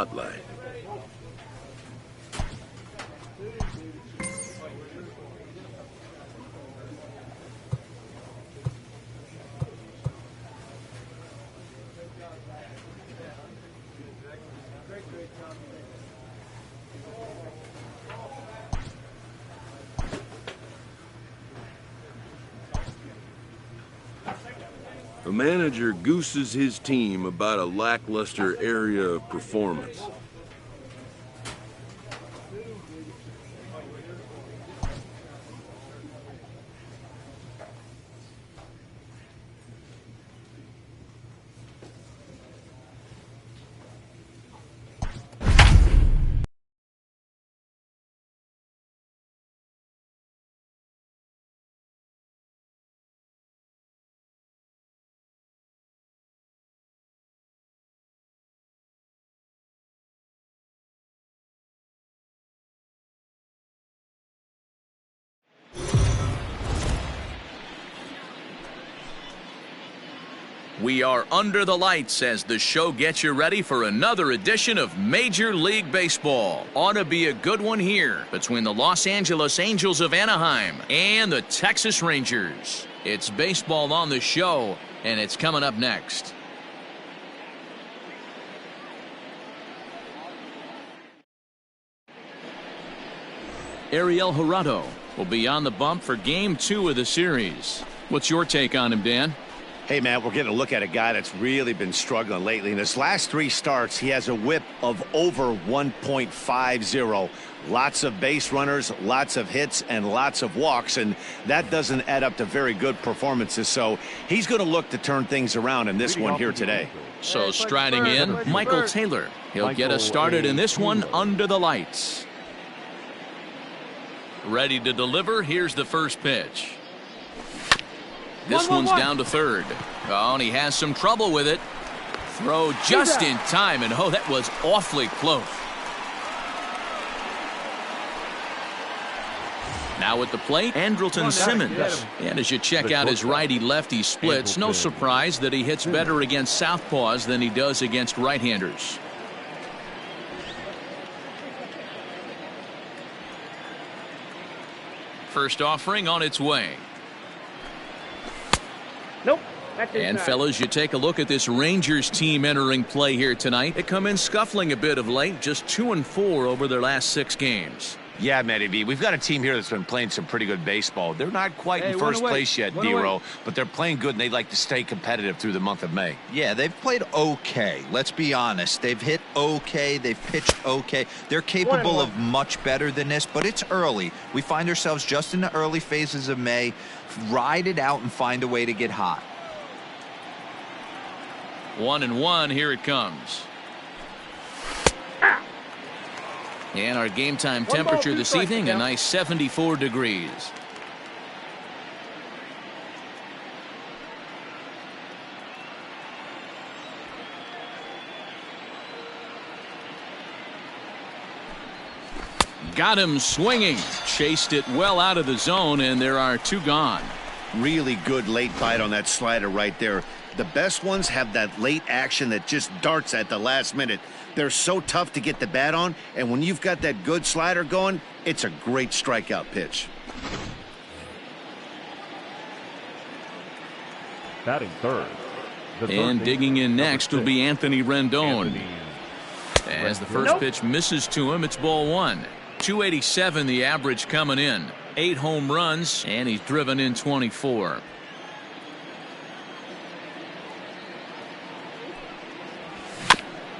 spotlight. The manager gooses his team about a lackluster area of performance. We are under the lights as the show gets you ready for another edition of Major League Baseball. Ought to be a good one here between the Los Angeles Angels of Anaheim and the Texas Rangers. It's baseball on the show, and it's coming up next. Ariel Jurado will be on the bump for Game 2 of the series. What's your take on him, Dan? Hey, man, we're getting a look at a guy that's really been struggling lately. In his last 3 starts, he has a whip of over 1.50. Lots of base runners, lots of hits, and lots of walks, and that doesn't add up to very good performances. So he's going to look to turn things around in this one here today. So striding in, Michael Taylor. He'll get us started in this one under the lights. Ready to deliver. Here's the first pitch. This one's down to third. Oh, and he has some trouble with it. Throw just in time, and oh, that was awfully close. Now at the plate, Andrelton Simmons. And as you check out his righty-lefty splits, no surprise that he hits better against southpaws than he does against right-handers. First offering on its way. Nope. And fellas, you take a look at this Rangers team entering play here tonight. They come in scuffling a bit of late, just 2-4 over their last 6 games. Yeah, Matty B, we've got a team here that's been playing some pretty good baseball. They're not quite in first place yet, D-Row, but they're playing good, and they'd like to stay competitive through the month of May. Yeah, they've played okay. Let's be honest. They've hit okay. They've pitched okay. They're capable of much better than this, but it's early. We find ourselves just in the early phases of May. Ride it out and find a way to get hot. 1-1, here it comes. And our game time temperature this evening, a nice 74 degrees. Got him swinging. Chased it well out of the zone, and there are 2 gone. Really good late bite on that slider right there. The best ones have that late action that just darts at the last minute. They're so tough to get the bat on, and when you've got that good slider going, it's a great strikeout pitch. Batting third. And digging in next will be Anthony Rendon. As the first pitch misses to him, it's ball 1. 287 the average coming in. 8 home runs, and he's driven in 24.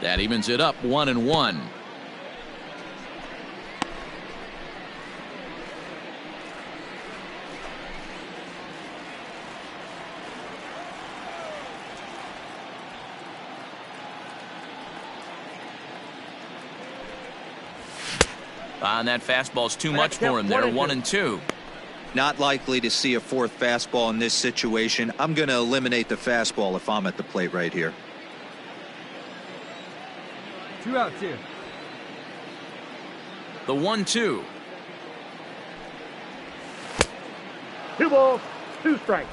That evens it up 1-1. And that fastball's too much for him there. 1-2. Not likely to see a 4th fastball in this situation. I'm going to eliminate the fastball if I'm at the plate right here. 2 out, 2. The 1-2. 2 balls, 2 strikes.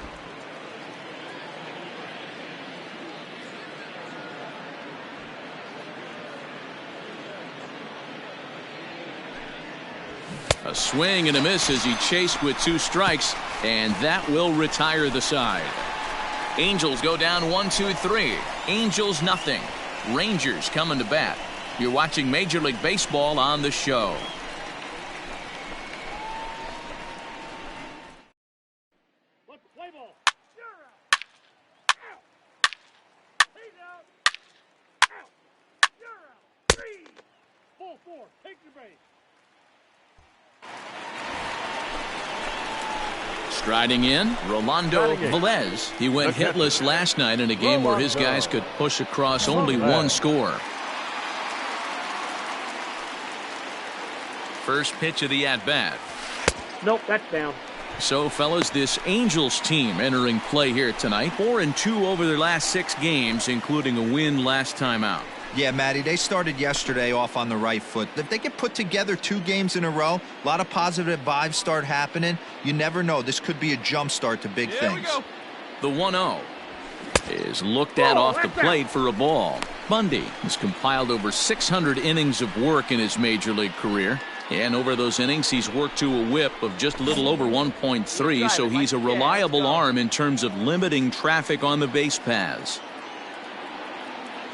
A swing and a miss as he chased with 2 strikes, and that will retire the side. Angels go down 1-2-3. Angels nothing. Rangers coming to bat. You're watching Major League Baseball on the show. Play ball. You're out. He's out. Out. You're out. 3. Full 4. Take your base. Striding in, Rolando Velez. He went hitless last night in a game where his guys could push across only 1 score. First pitch of the at-bat. Nope, that's down. So, fellas, this Angels team entering play here tonight. 4-2 over their last 6 games, including a win last time out. Yeah, Matty, they started yesterday off on the right foot. If they get put together 2 games in a row, a lot of positive vibes start happening. You never know. This could be a jump start to big things. We go. The 1-0 is looked at off the plate for a ball. Bundy has compiled over 600 innings of work in his major league career. And over those innings, he's worked to a whip of just a little over 1.3, so he's a reliable arm in terms of limiting traffic on the base paths.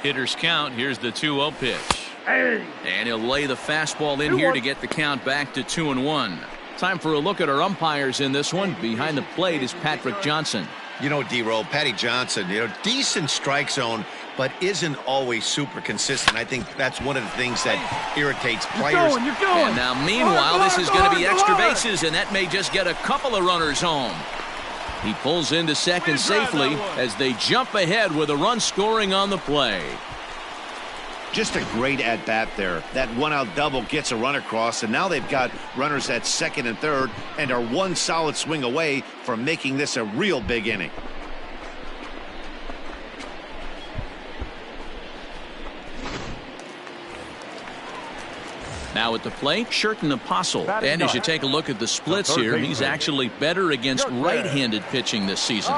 Hitters count. Here's the 2-0 pitch. And he'll lay the fastball in here to get the count back to 2-1. Time for a look at our umpires in this one. Behind the plate is Patrick Johnson. You know, D-Roll, Patty Johnson, decent strike zone, but isn't always super consistent. I think that's one of the things that irritates players. You're going. And now, meanwhile, this is going to be extra bases, and that may just get a couple of runners home. He pulls into second safely as they jump ahead with a run scoring on the play. Just a great at-bat there. That 1-out double gets a run across, and now they've got runners at second and third and are 1 solid swing away from making this a real big inning. Now at the plate, Sherton Apostle. And as you take a look at the splits here, he's actually better against right-handed pitching this season.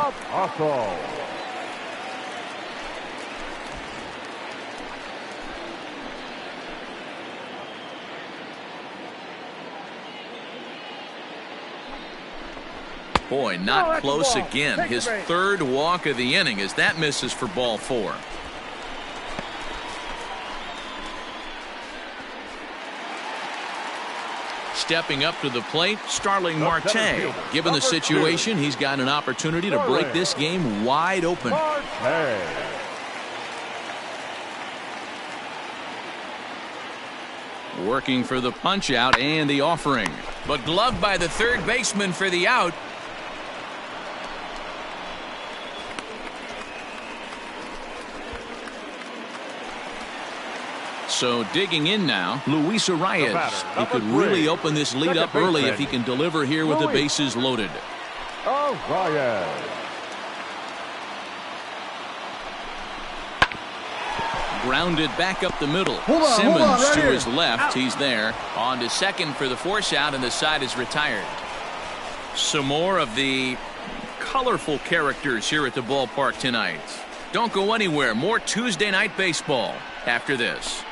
Boy, not close again. His 3rd walk of the inning as that misses for ball 4. Stepping up to the plate, Starling Marte. Given the situation, he's got an opportunity to break this game wide open. Working for the punch out and the offering. But gloved by the 3rd baseman for the out. So digging in now, Luis Arias. He could really open this lead up early if he can deliver here with the bases loaded. Grounded back up the middle. Simmons to his left. He's there. On to second for the force out, and the side is retired. Some more of the colorful characters here at the ballpark tonight. Don't go anywhere. More Tuesday night baseball after this.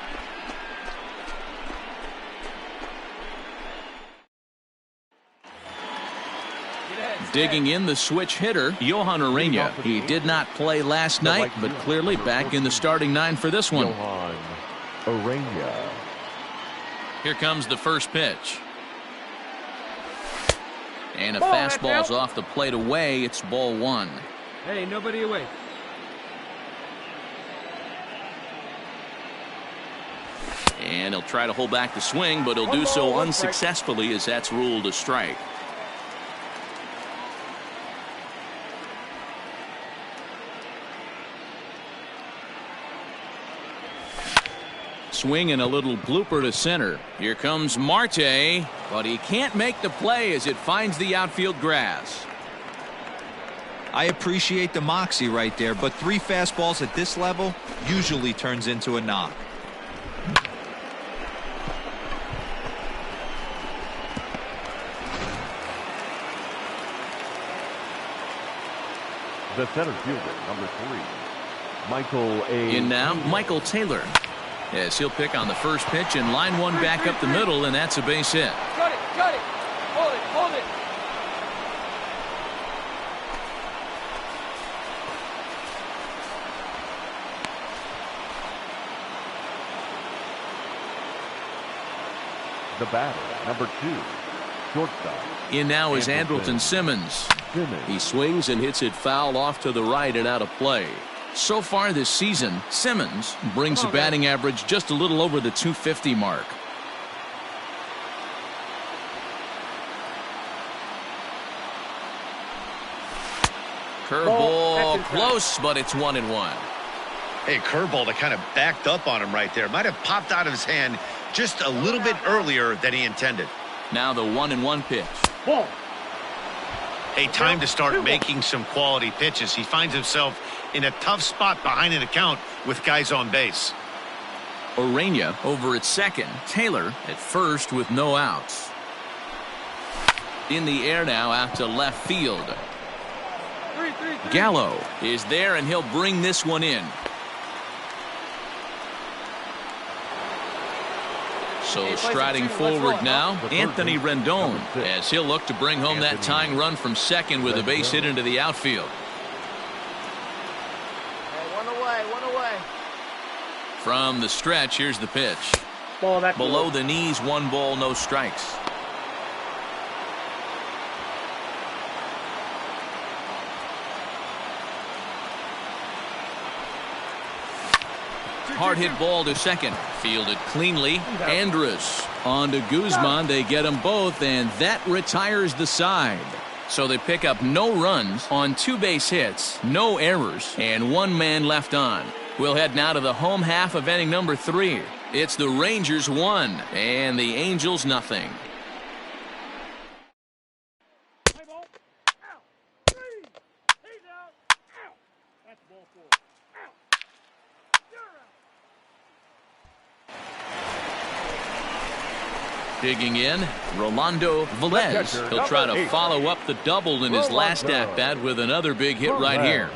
Digging in the switch hitter, Johan Urena. He did not play last night, but clearly back in the starting 9 for this one. Johan Urena. Here comes the first pitch. And a fastball's off the plate away. It's ball 1. Hey, nobody away. And he'll try to hold back the swing, but he'll do so unsuccessfully as that's ruled a strike. Swing and a little blooper to center. Here comes Marte, but he can't make the play as it finds the outfield grass. I appreciate the moxie right there, but 3 fastballs at this level usually turns into a knock. The center fielder, number 3, Michael A. In now, Michael Taylor. Yes, he'll pick on the first pitch and line one back up the middle, and that's a base hit. Cut it, cut it. The batter, number 2, shortstop. In now is Andrelton Simmons. He swings and hits it foul off to the right and out of play. So far this season, Simmons brings a batting average just a little over the 250 mark. Curveball close, but it's 1-1. Hey, curveball that kind of backed up on him right there. Might have popped out of his hand just a little bit earlier than he intended. Now the 1-1 pitch. Ball. Hey, time to start making some quality pitches. He finds himself in a tough spot behind an account with guys on base. Orena over at second. Taylor at first with no outs. In the air now out to left field. Gallo is there, and he'll bring this one in. So striding forward now, Anthony Rendon, as he'll look to bring home that tying run from second with a base hit into the outfield. One away. From the stretch, here's the pitch. Below the knees, 1 ball, no strikes. Hard hit ball to second. Fielded cleanly. Andrus on to Guzman. They get them both, and that retires the side. So they pick up no runs on 2 base hits, no errors, and 1 man left on. We'll head now to the home half of inning number 3. It's the Rangers 1 and the Angels nothing. Digging in, Rolando Velez. He'll try to follow up the double in his last at-bat with another big hit right here.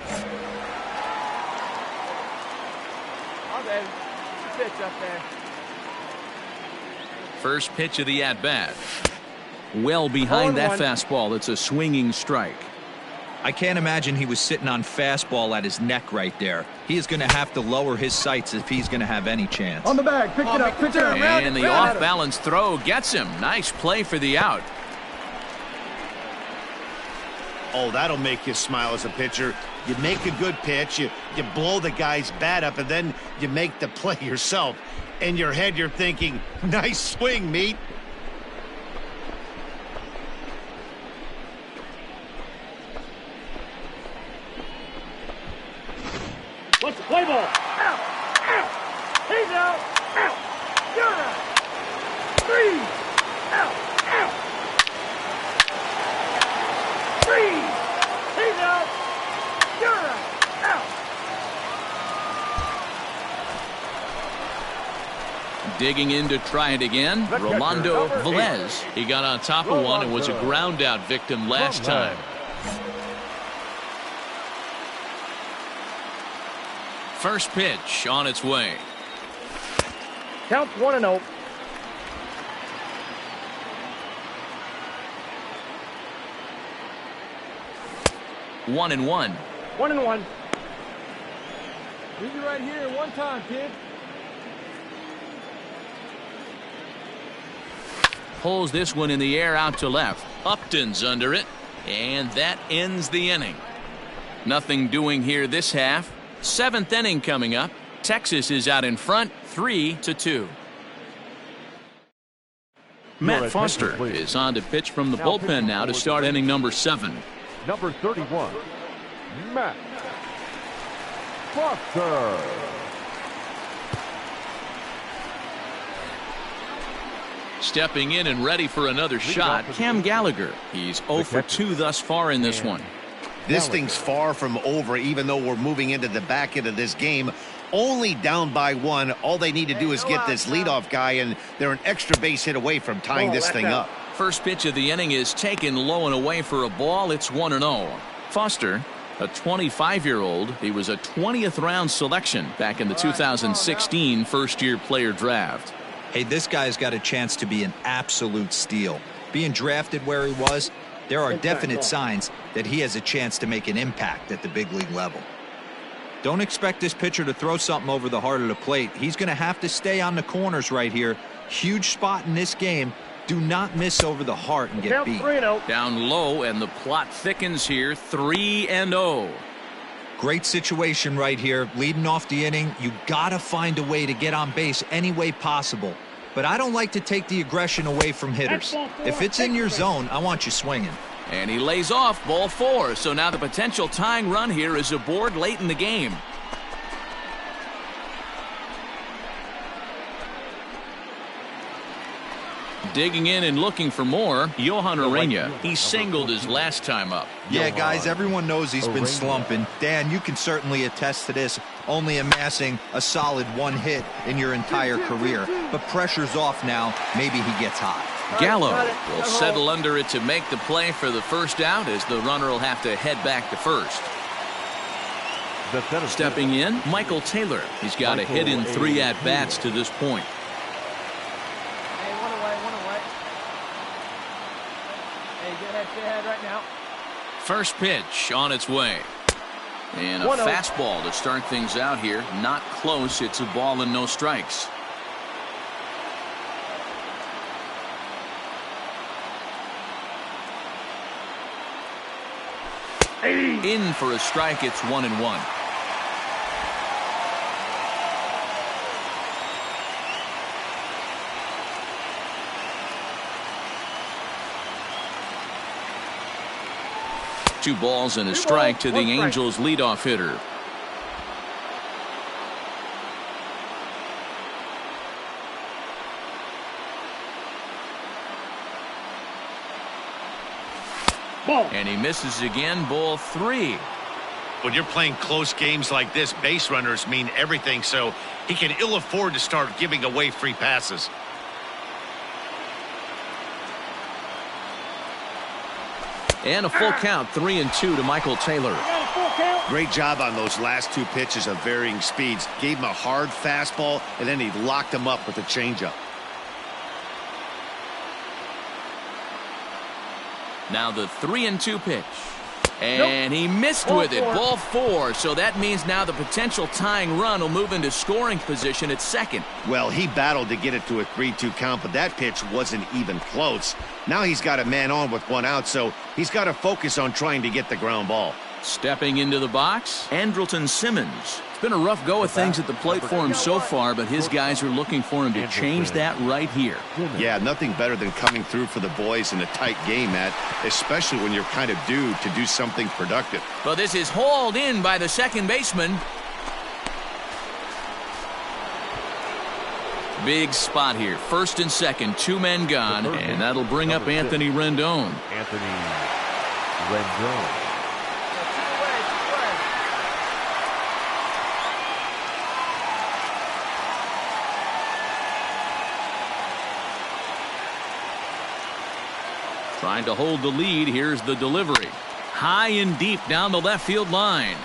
Okay. Pitch up there. First pitch of the at-bat. Well behind that fastball. It's a swinging strike. I can't imagine he was sitting on fastball at his neck right there. He is going to have to lower his sights if he's going to have any chance. On the bag, pick it up. And the off-balance throw gets him. Nice play for the out. Oh, that'll make you smile as a pitcher. You make a good pitch, you blow the guy's bat up, and then you make the play yourself. In your head, you're thinking, nice swing, meat. What's the play ball? Out! Out! He's out! Out! You're out! 3! Out! Out! 3! He's out! You're out! Out! Digging in to try it again, Rolando Velez. He got on top of one and was a ground out victim last time. First pitch on its way. Count 1-0. One and one. 1-1. Leave you right here one time, kid. Pulls this one in the air out to left. Upton's under it, and that ends the inning. Nothing doing here this half. 7th inning coming up. Texas is out in front, 3-2. Matt Foster is on to pitch from the bullpen now to start inning number 7. Number 31, Matt Foster. Stepping in and ready for another shot, Cam Gallagher. He's 0 for 2 thus far in this one. This thing's far from over, even though we're moving into the back end of this game. Only down by 1. All they need to do is get this leadoff guy, and they're an extra base hit away from tying this thing up. First pitch of the inning is taken low and away for a ball. It's 1-0. Foster, a 25-year-old. He was a 20th round selection back in the 2016 first-year player draft. Hey, this guy's got a chance to be an absolute steal. Being drafted where he was, there are definite signs that he has a chance to make an impact at the big league level. Don't expect this pitcher to throw something over the heart of the plate. He's going to have to stay on the corners right here. Huge spot in this game. Do not miss over the heart and get beat. Down low, and the plot thickens here. 3-0. Great situation right here. Leading off the inning, you got to find a way to get on base any way possible. But I don't like to take the aggression away from hitters. If it's in your zone, I want you swinging. And he lays off ball 4. So now the potential tying run here is aboard late in the game. Digging in and looking for more, Johan Urena. He singled his last time up. Yeah, guys, everyone knows he's been slumping. Dan, you can certainly attest to this, only amassing a solid 1 hit in your entire career. But pressure's off now. Maybe he gets hot. Gallo will settle under it to make the play for the first out, as the runner will have to head back to first. Stepping in, Michael Taylor. He's got a hit in 3 at-bats to this point. Get ahead right now. First pitch on its way. And a fastball to start things out here. Not close. It's a ball and no strikes. In for a strike. It's 1-1. Two balls and a strike to the Angels leadoff hitter. And he misses again. Ball 3. When you're playing close games like this, base runners mean everything, so he can ill afford to start giving away free passes. And a full count, 3-2 to Michael Taylor. Great job on those last 2 pitches of varying speeds. Gave him a hard fastball, and then he locked him up with a changeup. Now the 3-2 pitch. And he missed with it. Ball 4. So that means now the potential tying run will move into scoring position at second. Well, he battled to get it to a 3-2 count, but that pitch wasn't even close. Now he's got a man on with 1 out, so he's got to focus on trying to get the ground ball. Stepping into the box, Andrelton Simmons. It's been a rough go of things at the plate for him so far, but his guys are looking for him to change that right here. Yeah, nothing better than coming through for the boys in a tight game, Matt, especially when you're kind of due to do something productive. But this is hauled in by the second baseman. Big spot here. First and second, 2 men gone, and that'll bring up Anthony Rendon. Trying to hold the lead. Here's the delivery. High and deep down the left field line.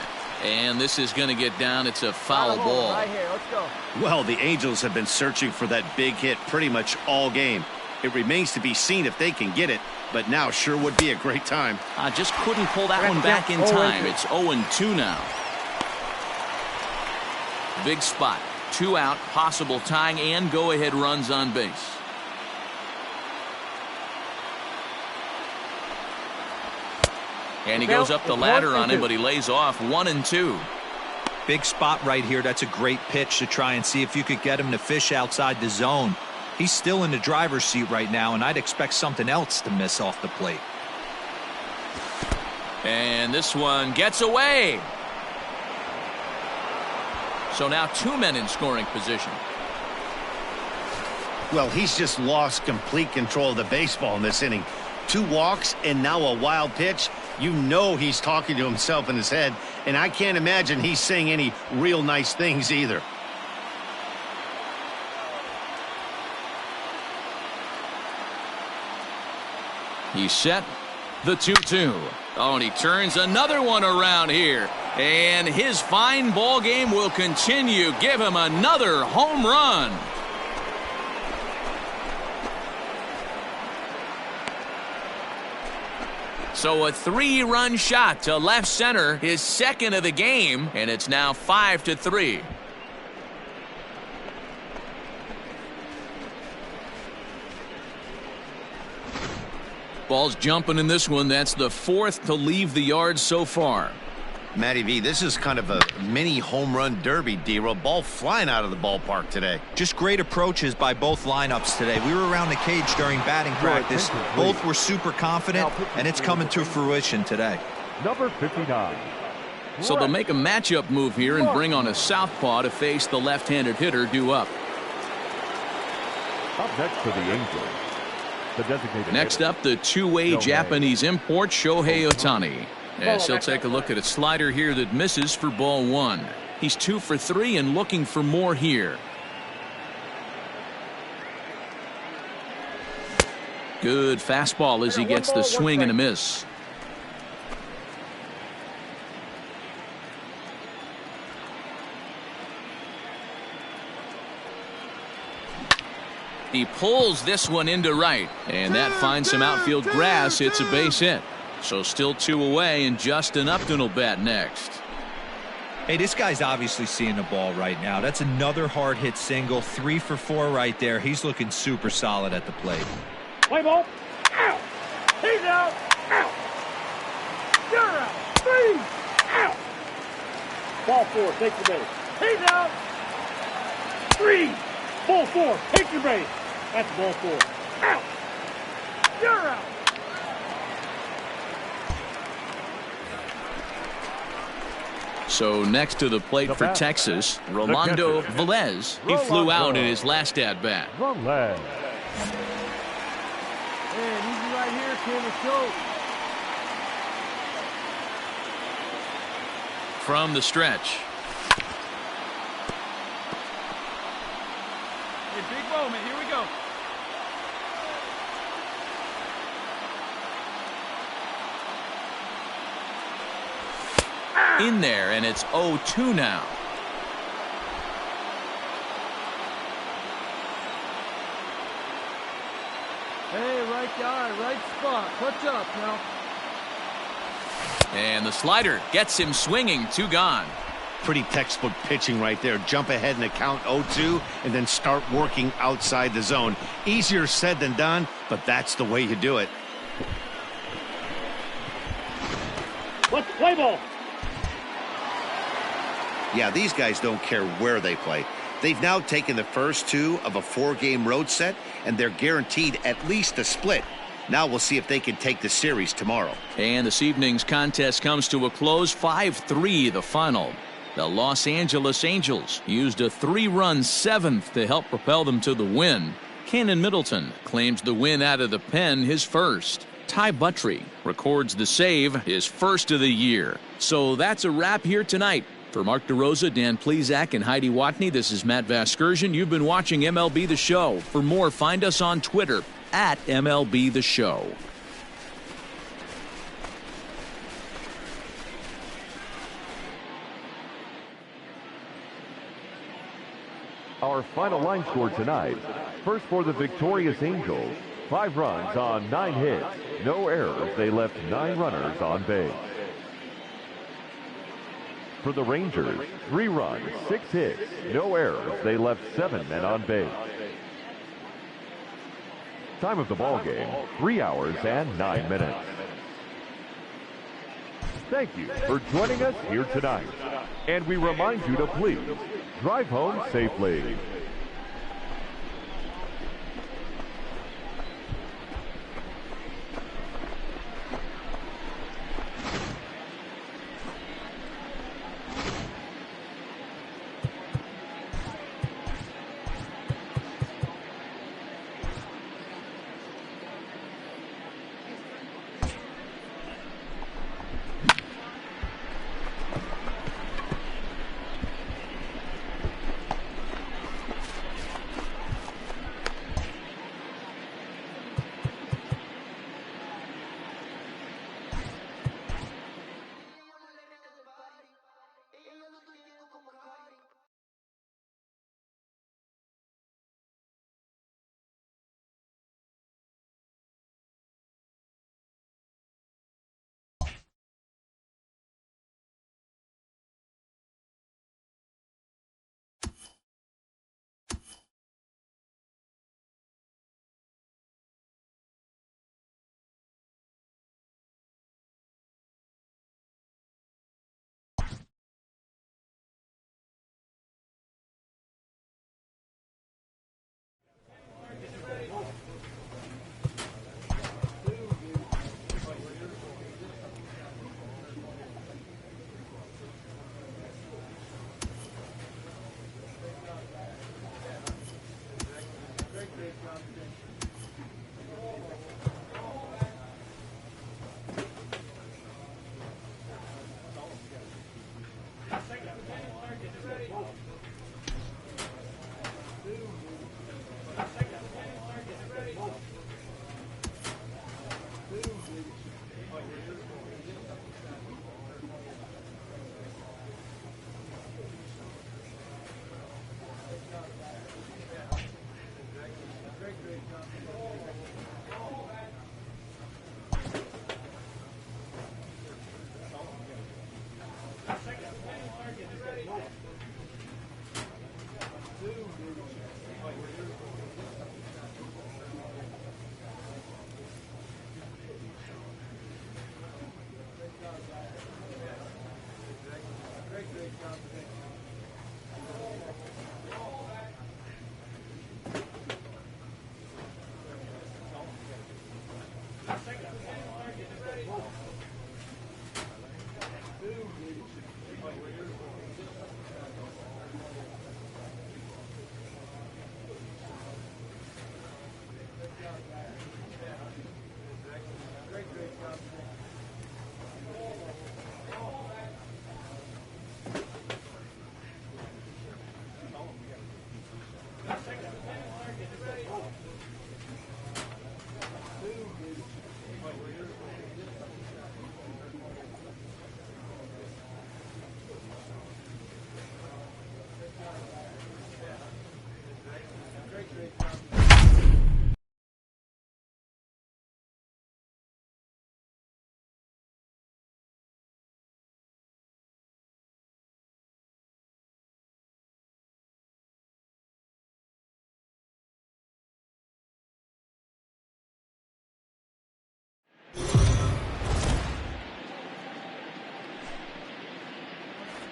And this is going to get down. It's a foul ball. Right here. Let's go. Well, the Angels have been searching for that big hit pretty much all game. It remains to be seen if they can get it, but now sure would be a great time. Just couldn't pull that one back in time. It's 0-2 now. Big spot. 2 out, possible tying and go-ahead runs on base. And he goes up the ladder on him, but he lays off. 1-2. Big spot right here. That's a great pitch to try and see if you could get him to fish outside the zone. He's still in the driver's seat right now, and I'd expect something else to miss off the plate. And this one gets away. So now 2 men in scoring position. Well, he's just lost complete control of the baseball in this inning. 2 walks and now a wild pitch. You know he's talking to himself in his head, and I can't imagine he's saying any real nice things either. He's set. The 2-2. Oh, and he turns another one around here. And his fine ball game will continue. Give him another home run. So a 3-run shot to left center, his second of the game, and it's now 5-3. Ball's jumping in this one. That's the 4th to leave the yard so far. Matty V, this is kind of a mini home run derby, D-Roll. Ball flying out of the ballpark today. Just great approaches by both lineups today. We were around the cage during batting practice. Both were super confident, and it's coming to fruition today. Number 59. So they'll make a matchup move here and bring on a southpaw to face the left-handed hitter due up. Up next for the Angels, the designated Next hitter. up, the two-way Japanese import, Shohei Ohtani. As he'll take a look at a slider here that misses for ball 1. He's 2 for 3 and looking for more here. Good fastball as he gets the swing and a miss. He pulls this one into right, and that finds some outfield grass. It's a base hit. So still 2 away, and Justin Upton will bat next. Hey, this guy's obviously seeing the ball right now. That's another hard hit single. 3 for 4 right there. He's looking super solid at the plate. Play ball. Out. He's out. Out. You're out. 3. Out. Ball 4. Take the base. He's out. 3. Ball 4. Take your base. That's ball 4. Out. You're out. So next to the plate for Texas, Rolando Velez. He flew out in his last at-bat. Velez. Man, easy right here, Kim. Let's go. From the stretch. Hey, big moment. Here we go. In there, and it's 0-2 now. Hey, right guy, right spot. Clutch up now. And the slider gets him swinging. 2 gone. Pretty textbook pitching right there. Jump ahead in the count 0-2 and then start working outside the zone. Easier said than done, but that's the way you do it. Let's play ball. Yeah, these guys don't care where they play. They've now taken the first 2 of a 4-game road set, and they're guaranteed at least a split. Now we'll see if they can take the series tomorrow. And this evening's contest comes to a close. 5-3 the final. The Los Angeles Angels used a 3-run 7th to help propel them to the win. Cannon Middleton claims the win out of the pen, his first. Ty Buttry records the save, his first of the year. So that's a wrap here tonight. For Mark DeRosa, Dan Plesac, and Heidi Watney, this is Matt Vasgersian. You've been watching MLB The Show. For more, find us on Twitter at MLB The Show. Our final line score tonight. First for the victorious Angels. 5 runs on 9 hits. No errors. They left 9 runners on base. For the Rangers, 3 runs, 6 hits, no errors. They left 7 men on base. Time of the ball game, 3 hours and 9 minutes. Thank you for joining us here tonight. And we remind you to please drive home safely.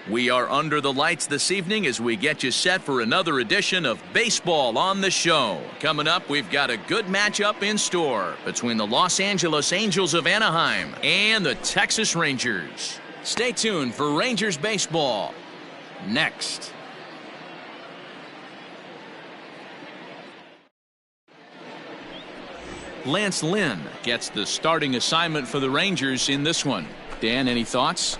We are under the lights this evening as we get you set for another edition of Baseball on the Show. Coming up, we've got a good matchup in store between the Los Angeles Angels of Anaheim and the Texas Rangers. Stay tuned for Rangers baseball next. Lance Lynn gets the starting assignment for the Rangers in this one. Dan, any thoughts?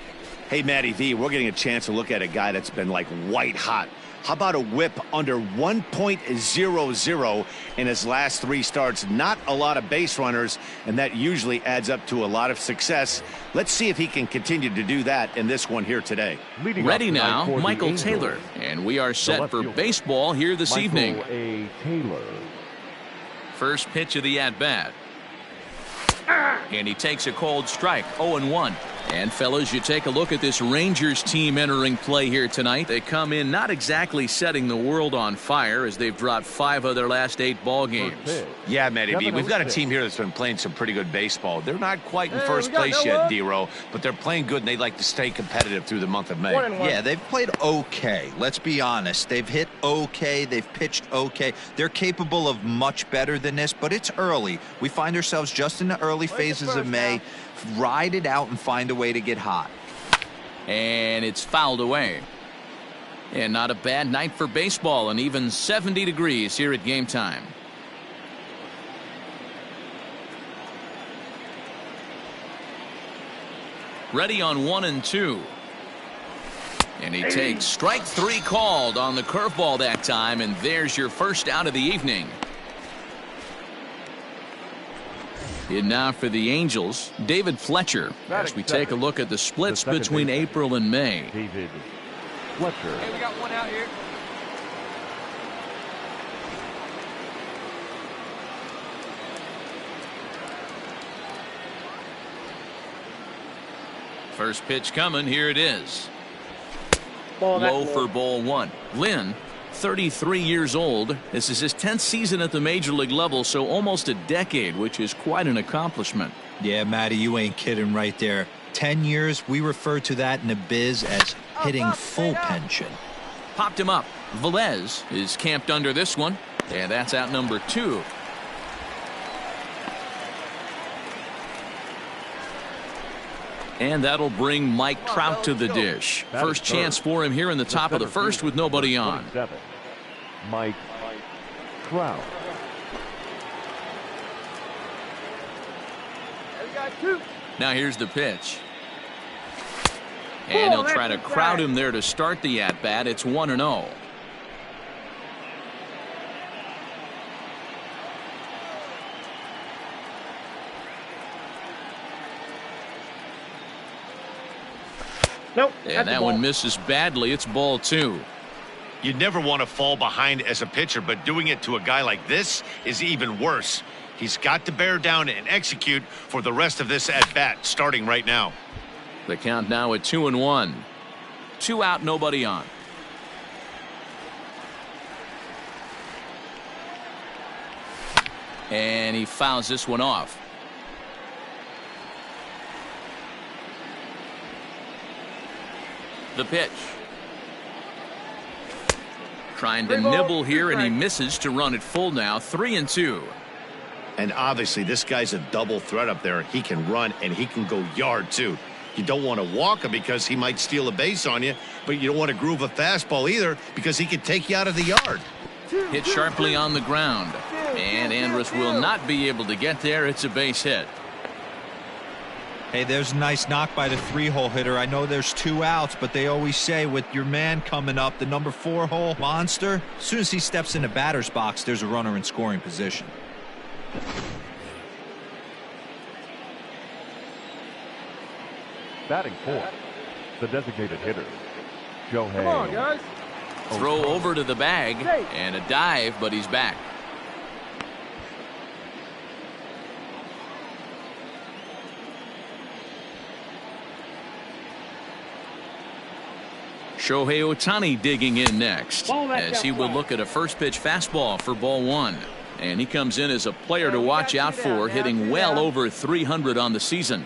Hey, Matty V, we're getting a chance to look at a guy that's been like white hot. How about a whip under 1.00 in his last 3 starts? Not a lot of base runners, and that usually adds up to a lot of success. Let's see if he can continue to do that in this one here today. Ready now, Michael Taylor. And we are set for baseball here this evening. A. Taylor. First pitch of the at-bat. And he takes a cold strike, 0-1. And fellas, you take a look at this Rangers team entering play here tonight. They come in not exactly setting the world on fire as they've dropped 5 of their last 8 ball games. Yeah, Matty B, we've got a team here that's been playing some pretty good baseball. They're not quite in first place yet, D-Row, but they're playing good and they like to stay competitive through the month of May. Yeah, they've played okay. Let's be honest. They've hit okay. They've pitched okay. They're capable of much better than this, but it's early. We find ourselves just in the early phases of May. Ride it out and find a way to get hot. And it's fouled away. And not a bad night for baseball, and even 70 degrees here at game time. Ready on 1-2. And he takes strike 3 called on the curveball that time, and there's your first out of the evening. In now for the Angels, David Fletcher, as we take a look at the splits between April and May. David Fletcher. Hey, we got one out here. First pitch coming, here it is. Ball, Low for ball 1. Lynn, 33 years old. This is his 10th season at the major league level, so almost a decade, which is quite an accomplishment. Yeah, Matty, you ain't kidding right there. 10 years, we refer to that in the biz as hitting full pension. Popped him up. Velez is camped under this one, and that's out number 2. And that'll bring Mike Trout to the dish. First chance for him here in the top of the first with nobody on. Mike Trout. Now here's the pitch. And he'll try to crowd him there to start the at-bat. It's 1-0. Nope. And that one misses badly. It's ball 2. You never want to fall behind as a pitcher, but doing it to a guy like this is even worse. He's got to bear down and execute for the rest of this at-bat, starting right now. The count now at 2-1. 2 out, nobody on. And he fouls this one off. The pitch. Trying to nibble here, and he misses to run it full now. 3-2. And obviously this guy's a double threat up there. He can run and he can go yard too. You don't want to walk him because he might steal a base on you, but you don't want to groove a fastball either because he could take you out of the yard. Hit sharply on the ground. And Andrus will not be able to get there. It's a base hit. Hey, there's a nice knock by the 3-hole hitter. I know there's 2 outs, but they always say with your man coming up, the number 4-hole monster, as soon as he steps in the batter's box, there's a runner in scoring position. Batting fourth, the designated hitter, Shohei. Come on, guys. Throw over to the bag and a dive, but he's back. Shohei Ohtani digging in next as he will look at a first pitch fastball for ball 1. And he comes in as a player to watch out for, hitting well over 300 on the season.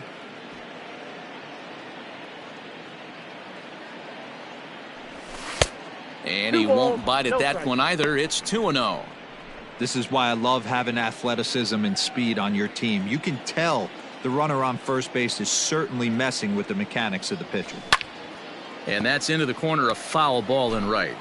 And he won't bite at that one either. It's 2-0. This is why I love having athleticism and speed on your team. You can tell the runner on first base is certainly messing with the mechanics of the pitcher. And that's into the corner, a foul ball and right.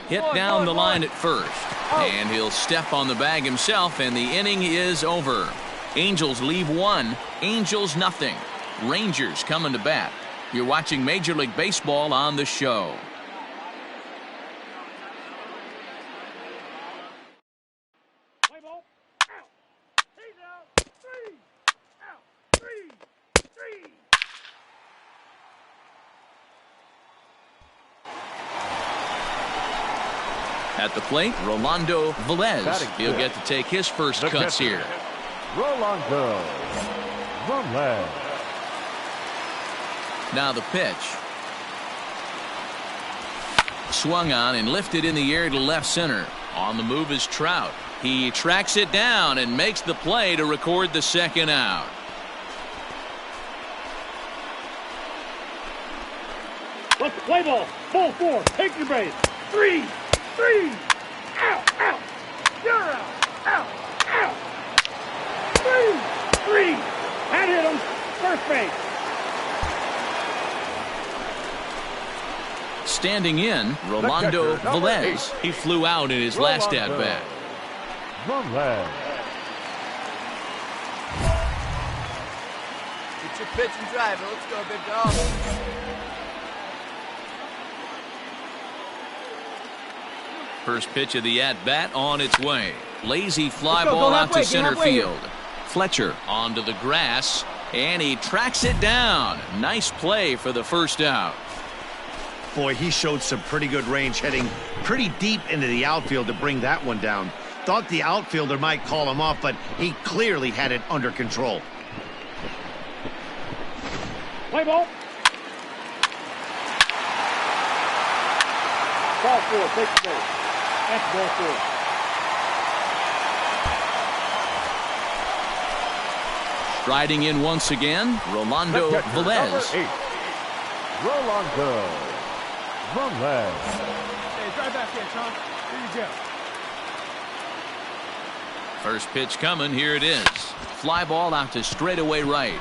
Hit down the line at first. And he'll step on the bag himself, and the inning is over. Angels leave 1, Angels nothing. Rangers coming to bat. You're watching Major League Baseball on the show. At the plate, Rolando Velez. He'll get to take his first cuts here. Rolando Velez. Now the pitch. Swung on and lifted in the air to left center. On the move is Trout. He tracks it down and makes the play to record the second out. Let's play ball. Ball 4. Take your base. 3. Out. You're out. Out. 3. That hit him. First base. Standing in, Rolando Velez. He flew out in his last at-bat. Velez. Get your pitch and drive it. Let's go, big dog. First pitch of the at-bat on its way. Lazy fly ball out to center field. Fletcher onto the grass, and he tracks it down. Nice play for the first out. Boy, he showed some pretty good range, heading pretty deep into the outfield to bring that one down. Thought the outfielder might call him off, but he clearly had it under control. Play ball. Ball 4. Take the base. That's ball 4. Striding in once again, Rolando Velez. Rolando Velez. Hey, drive back there, Tom. Here you go. First pitch coming. Here it is. Fly ball out to straightaway right.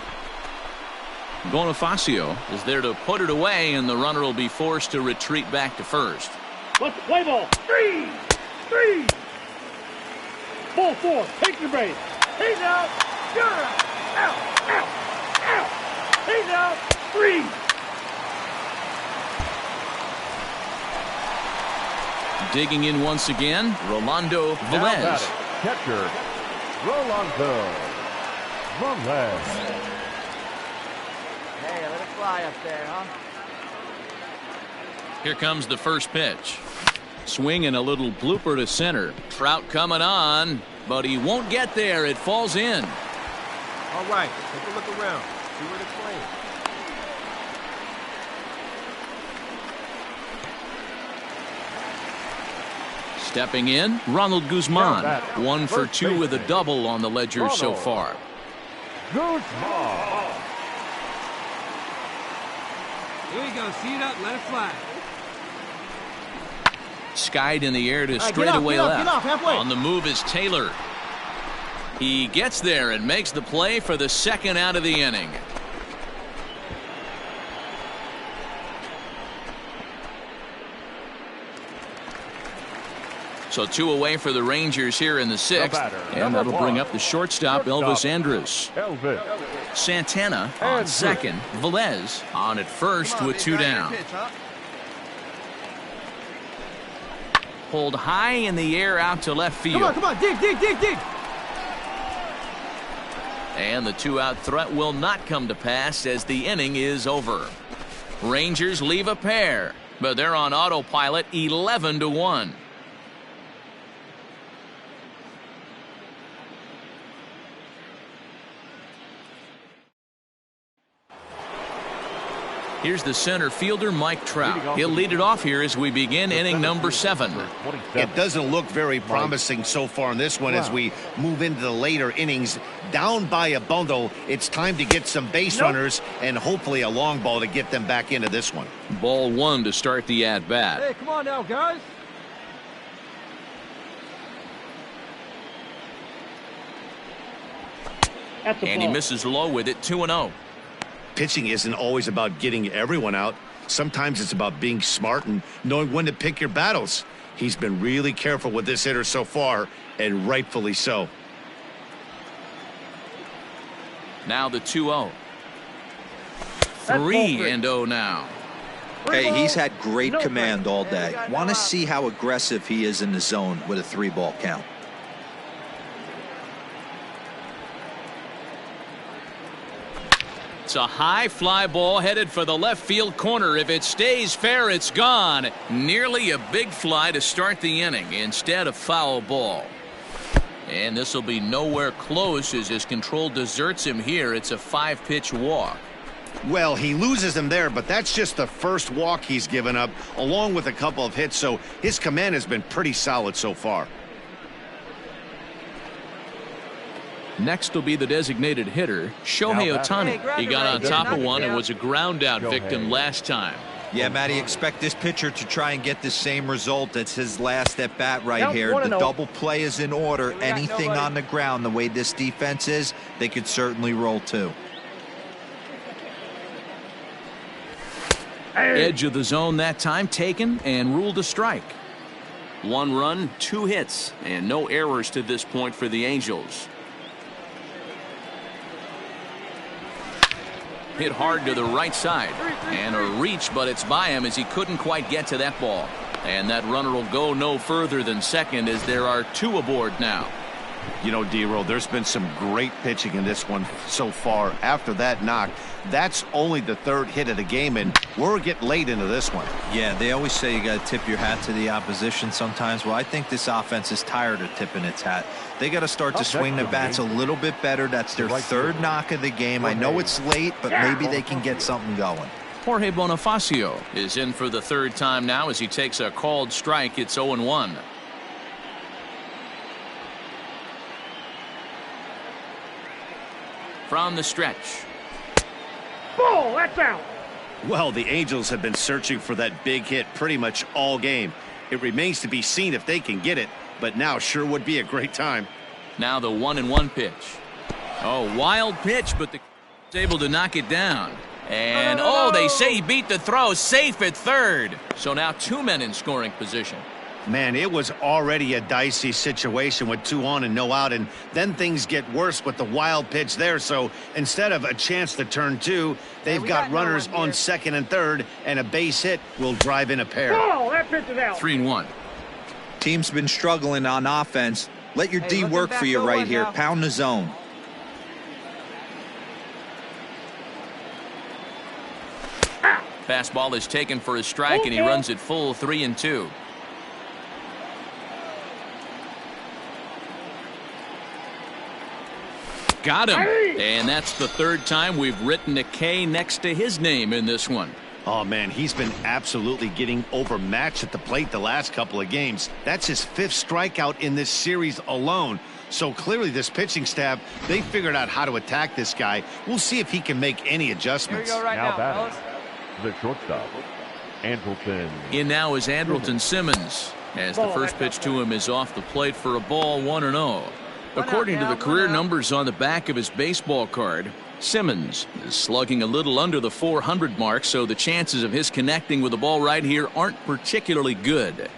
Bonifacio is there to put it away, and the runner will be forced to retreat back to first. Let's play ball. 3. Ball 4. Take your base. He's out. You're out. Out. He's out. 3. Digging in once again, Rolando Velez. Catcher, Rolando Velez. Hey, let it fly up there, huh? Here comes the first pitch. Swing and a little blooper to center. Trout coming on, but he won't get there. It falls in. All right, take a look around. See where they're playing. Stepping in, Ronald Guzman. 1 for 2 with a double on the ledger so far. Guzman. Here you go. See it up. Let it fly. Skied in the air to straightaway left. Get off, halfway. On the move is Taylor. He gets there and makes the play for the second out of the inning. So 2 away for the Rangers here in the 6th. And that'll bring up the shortstop, Elvis Andrus. Santana on second. Velez on at first with 2 down. Pulled high in the air out to left field. Come on, dig. And the 2-out threat will not come to pass as the inning is over. Rangers leave a pair, but they're on autopilot 11-1. Here's the center fielder, Mike Trout. He'll lead it off here as we begin inning number 7. It doesn't look very promising so far in this one as we move into the later innings. Down by a bundle, it's time to get some base runners and hopefully a long ball to get them back into this one. Ball 1 to start the at-bat. Hey, come on now, guys. And he misses low with it, 2-0. Pitching isn't always about getting everyone out. Sometimes it's about being smart and knowing when to pick your battles. He's been really careful with this hitter so far, and rightfully so. Now the 2-0. 3-0 now. Hey, he's had great command all day. Want to see how aggressive he is in the zone with a 3-ball count. It's a high fly ball headed for the left field corner. If it stays fair, it's gone. Nearly a big fly to start the inning instead of foul ball. And this will be nowhere close as his control deserts him here. It's a 5-pitch walk. Well, he loses him there, but that's just the first walk he's given up, along with a couple of hits, so his command has been pretty solid so far. Next will be the designated hitter, Shohei Ohtani. He got on top of one and was a ground out victim last time. Yeah, Matty, expect this pitcher to try and get the same result. It's his last at bat right here. The double play is in order. Anything on the ground, the way this defense is, they could certainly roll too. Edge of the zone that time taken and ruled a strike. 1 run, 2 hits, and no errors to this point for the Angels. Hit hard to the right side and a reach, but it's by him as he couldn't quite get to that ball. And that runner will go no further than second as there are 2 aboard now. You know, D-Roll, there's been some great pitching in this one so far. After that knock, that's only the 3rd hit of the game, and we're getting late into this one. Yeah, they always say you got to tip your hat to the opposition sometimes. Well, I think this offense is tired of tipping its hat. They got to start to swing the bats a little bit better. That's their 3rd knock of the game. I know it's late, but maybe they can get something going. Jorge Bonifacio is in for the 3rd time now as he takes a called strike. It's 0-1. From the stretch. Ball, that's out. Well, the Angels have been searching for that big hit pretty much all game. It remains to be seen if they can get it, but now sure would be a great time. Now the 1-1 pitch. Oh, wild pitch, but the able to knock it down. And they say he beat the throw, safe at 3rd. So now 2 men in scoring position. Man, it was already a dicey situation with 2 on and no out, and then things get worse with the wild pitch there. So instead of a chance to turn 2, they've got runners on 2nd and 3rd, and a base hit will drive in a pair. Ball, that pitch is out. 3-1. Team's been struggling on offense. Let your D work for you right here. Pound the zone. Fastball is taken for a strike, and he runs it full 3-2. Got him. And that's the 3rd time we've written a K next to his name in this one. Oh, man, he's been absolutely getting overmatched at the plate the last couple of games. That's his 5th strikeout in this series alone. So clearly this pitching staff, they figured out how to attack this guy. We'll see if he can make any adjustments. Here we go right now, fellas. The shortstop, Andrelton. In now is Andrelton Simmons as the first pitch to him is off the plate for a ball, 1-0. According to the career numbers on the back of his baseball card, Simmons is slugging a little under the 400 mark, so the chances of his connecting with the ball right here aren't particularly good.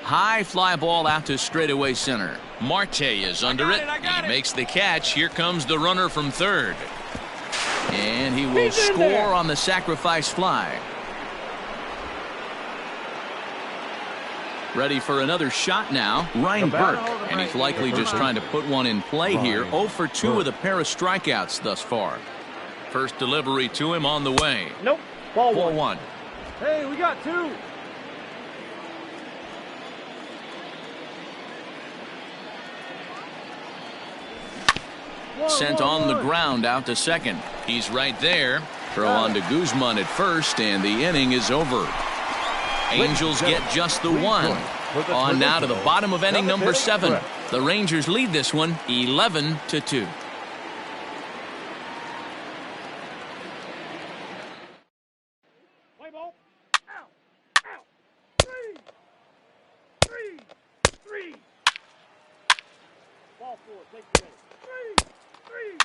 High fly ball out to straightaway center. Marte is under it. He makes the catch. Here comes the runner from third. And he will score on the sacrifice fly. Ready for another shot now, Ryan Burke. And he's likely just trying to put one in play here. 0 for 2 with a pair of strikeouts thus far. First delivery to him on the way. Nope. Ball 1. Hey, we got 2. Sent on the ground out to second. He's right there. Throw on to Guzman at first, and the inning is over. Angels get just the one. On now to the bottom of inning number 7. The Rangers lead this one 11-2. Play ball. Out. Out. 3. Ball 4. Take the base. 3.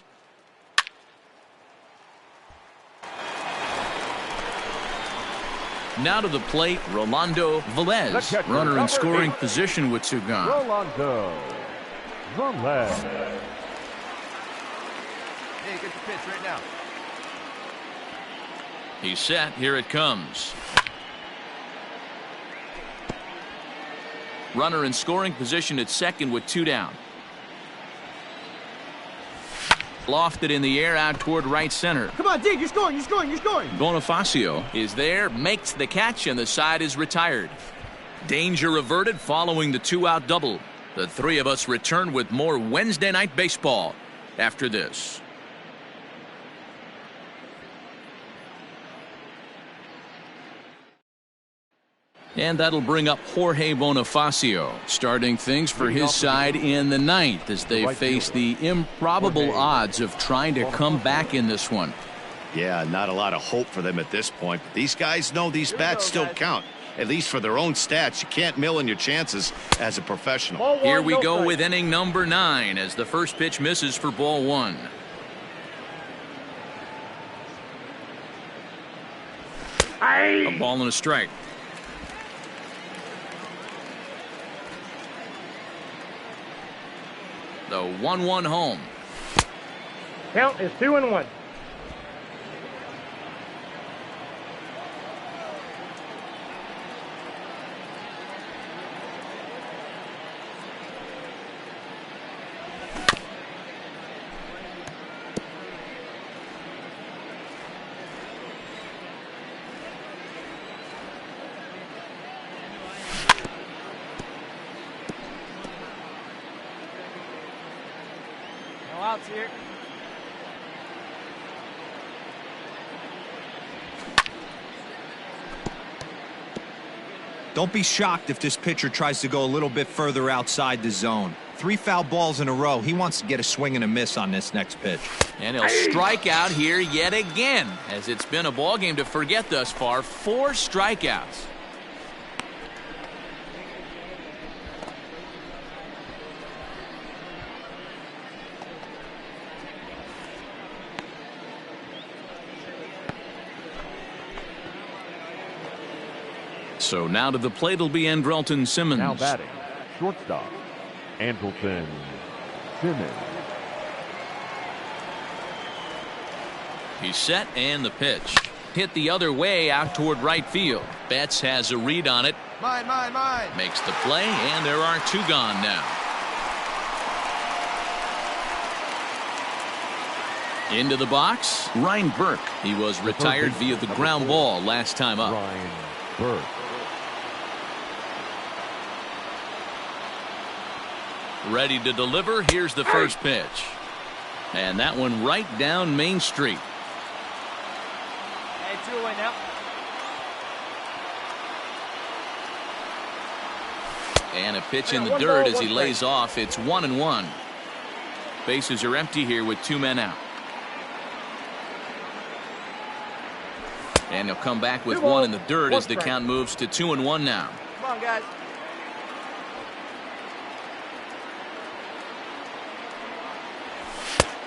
Now to the plate, Rolando Velez. Runner in scoring position with 2 gone. Rolando Velez. Hey, get the pitch right now. He's set. Here it comes. Runner in scoring position at second with 2 down. Lofted in the air out toward right center. Come on, dig. You're scoring. Bonifacio is there, makes the catch, and the side is retired. Danger averted following the 2-out double. The 3 of us return with more Wednesday Night Baseball after this. And that'll bring up Jorge Bonifacio, starting things for his side in the 9th as they face the improbable odds of trying to come back in this one. Yeah, not a lot of hope for them at this point. But these guys know these bats still count, at least for their own stats. You can't mill in your chances as a professional. Here we go with inning number 9 as the first pitch misses for ball 1. A ball and a strike. The 1-1 home. Count is 2-1. Here. Don't be shocked if this pitcher tries to go a little bit further outside the zone. 3 foul balls in a row. He wants to get a swing and a miss on this next pitch. And he'll strike out here yet again, as it's been a ball game to forget thus far. 4 strikeouts. So now to the plate will be Andrelton Simmons. Now batting, shortstop, Andrelton Simmons. He's set and the pitch. Hit the other way out toward right field. Betts has a read on it. Mine. Makes the play, and there are 2 gone now. Into the box, Ryan Burke. He was retired via the ground ball last time up. Ryan Burke. Ready to deliver. Here's the first pitch. And that one right down Main Street. Hey, 2 away now. And a pitch in the dirt as he lays off. It's 1-1. Bases are empty here with 2 men out. And he'll come back with 1 in the dirt as the count moves to 2-1 now. Come on, guys.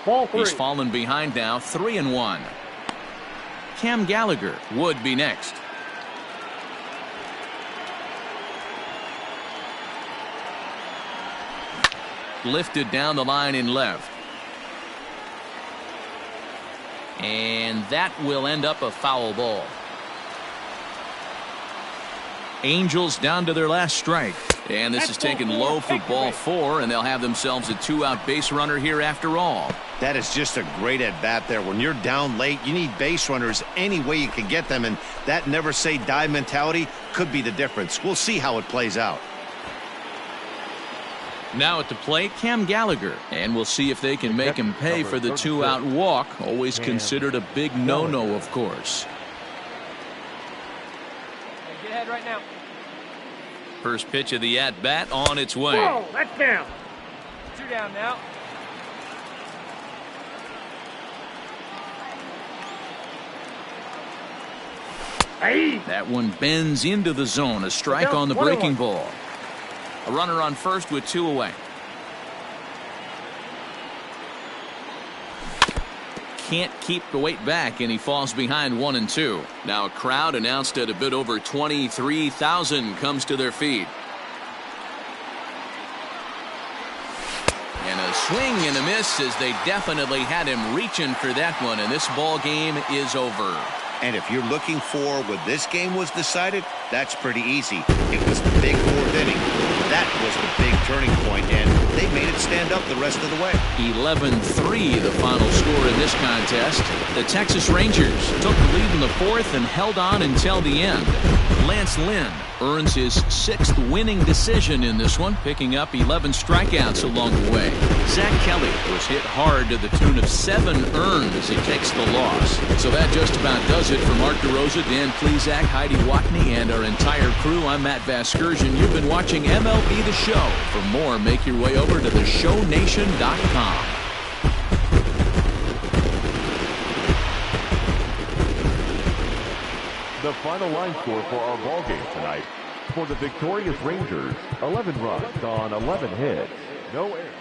Ball 3. He's fallen behind now, 3-1. Cam Gallagher would be next. Lifted down the line in left. And that will end up a foul ball. Angels down to their last strike. And this is taken low for ball 4, and they'll have themselves a 2-out base runner here after all. That is just a great at-bat there. When you're down late, you need base runners any way you can get them, and that never-say-die mentality could be the difference. We'll see how it plays out. Now at the plate, Cam Gallagher, and we'll see if they can make him pay for the 2-out walk. Always considered a big no-no, of course. Get ahead right now. First pitch of the at-bat on its way. Whoa, that's down. 2 down now. Hey. That one bends into the zone. A strike on the breaking ball. A runner on first with 2 away. Can't keep the weight back, and he falls behind 1 and 2. Now a crowd announced at a bit over 23,000 comes to their feet. And a swing and a miss, as they definitely had him reaching for that one, and this ball game is over. And if you're looking for when this game was decided, that's pretty easy. It was the big 4th inning. That was the big turning point, and they made it stand up the rest of the way. 11-3 the final score in this contest. The Texas Rangers took the lead in the 4th and held on until the end. Lance Lynn earns his 6th winning decision in this one, picking up 11 strikeouts along the way. Zach Kelly was hit hard to the tune of 7 earned as he takes the loss. So that just about does it for Mark DeRosa, Dan Plesac, Heidi Watney, and our entire crew. I'm Matt Vasgersian. You've been watching MLB The Show. For more, make your way over to theshownation.com. The final line score for our ball game tonight: for the victorious Rangers, 11 runs on 11 hits, no errors.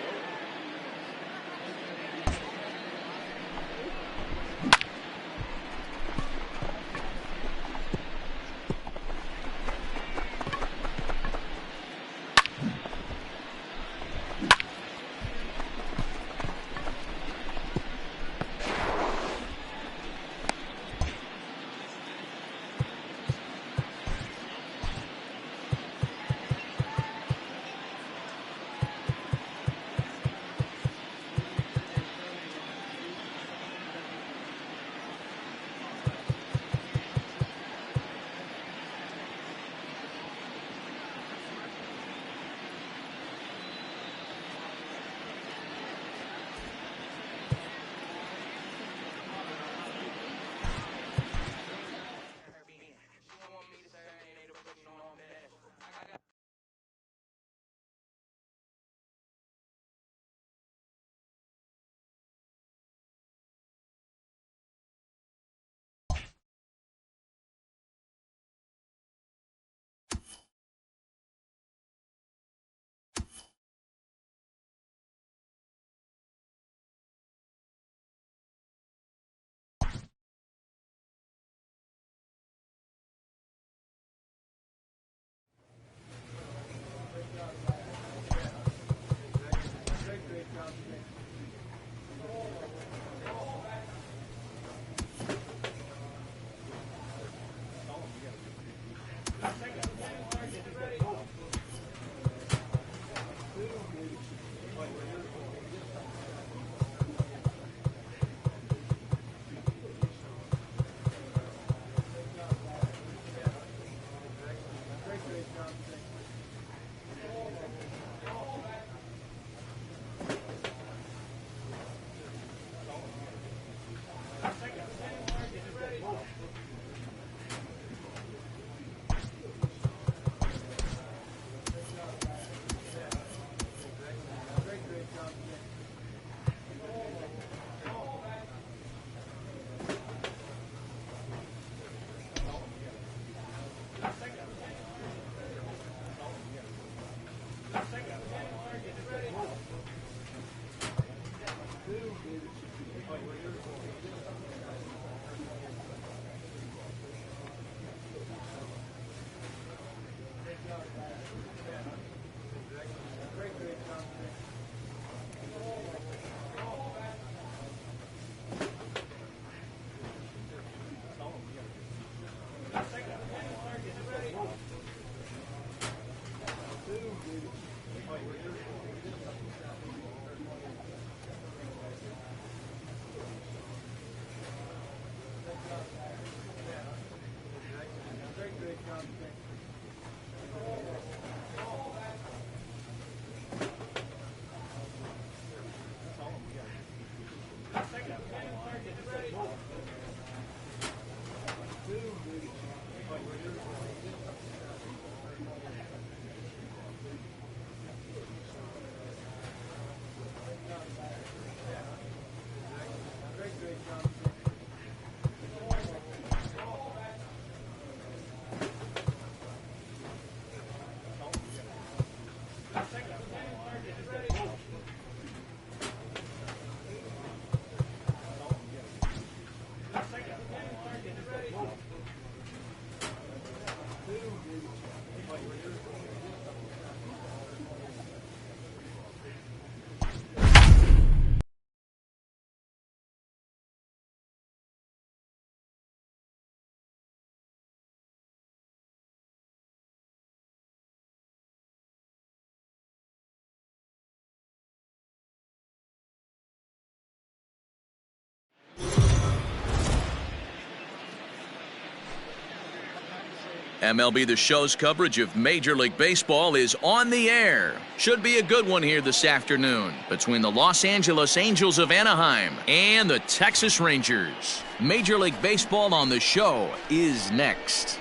MLB The Show's coverage of Major League Baseball is on the air. Should be a good one here this afternoon between the Los Angeles Angels of Anaheim and the Texas Rangers. Major League Baseball on The Show is next.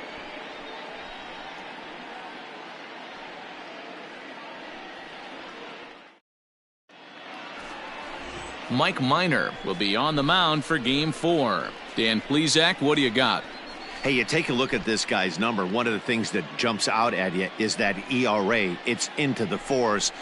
Mike Minor will be on the mound for Game 4. Dan Plesac, what do you got? Hey, you take a look at this guy's number. One of the things that jumps out at you is that ERA. It's into the 4s.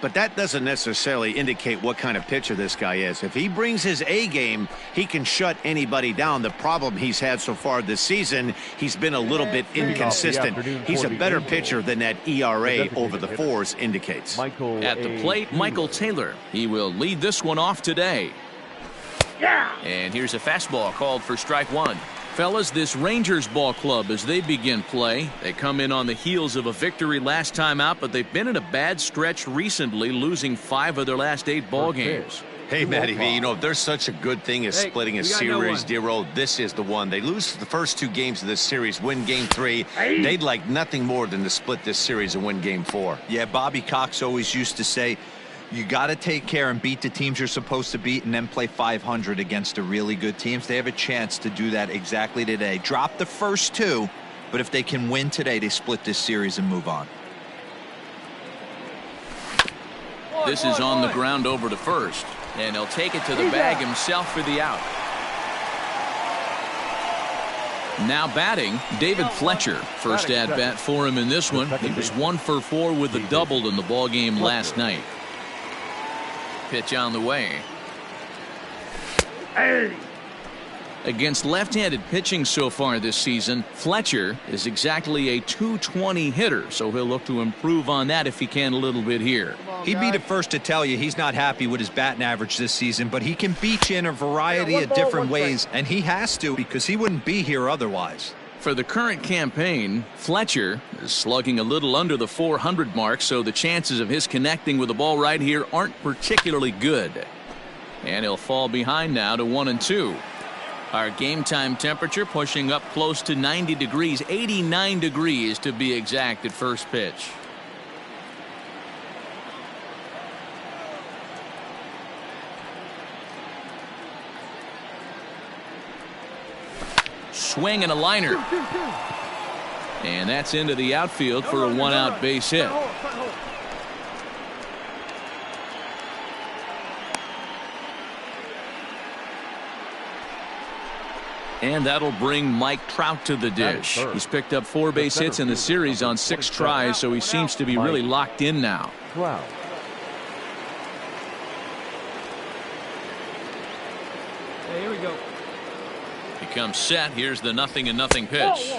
But that doesn't necessarily indicate what kind of pitcher this guy is. If he brings his A game, he can shut anybody down. The problem he's had so far this season, he's been a little bit inconsistent. He's a better pitcher than that ERA over the 4s indicates. At the plate, Michael Taylor. He will lead this one off today. And here's a fastball called for strike 1. Fellas, this Rangers ball club, as they begin play, they come in on the heels of a victory last time out, but they've been in a bad stretch recently, losing 5 of their last 8 ball games. Hey, Matty V, you know, if there's such a good thing as splitting a series, Dero, this is the one. They lose the first 2 games of this series, win Game 3. They'd like nothing more than to split this series and win Game 4. Yeah, Bobby Cox always used to say, you got to take care and beat the teams you're supposed to beat and then play 500 against the really good teams. They have a chance to do that exactly today. Drop the first 2, but if they can win today, they split this series and move on. This is on the ground over to first, and he'll take it to the bag himself for the out. Now batting, David Fletcher. First at bat for him in this one. He was 1 for 4 with a double in the ball game last night. Pitch on the way. Against left-handed pitching so far this season, Fletcher is exactly a .220 hitter, so he'll look to improve on that if he can a little bit here. He'd be the first to tell you he's not happy with his batting average this season, but he can beat you in a variety of different ways, and he has to because he wouldn't be here otherwise. For the current campaign, Fletcher is slugging a little under the 400 mark, so the chances of his connecting with the ball right here aren't particularly good. And he'll fall behind now to 1-2. Our game time temperature pushing up close to 90 degrees, 89 degrees to be exact at first pitch. Swing and a liner. And that's into the outfield for a 1-out base hit. And that'll bring Mike Trout to the dish. He's picked up 4 base hits in the series on 6 tries, so he seems to be really locked in now. Hey, here we go. Comes set. Here's the 0-0 pitch.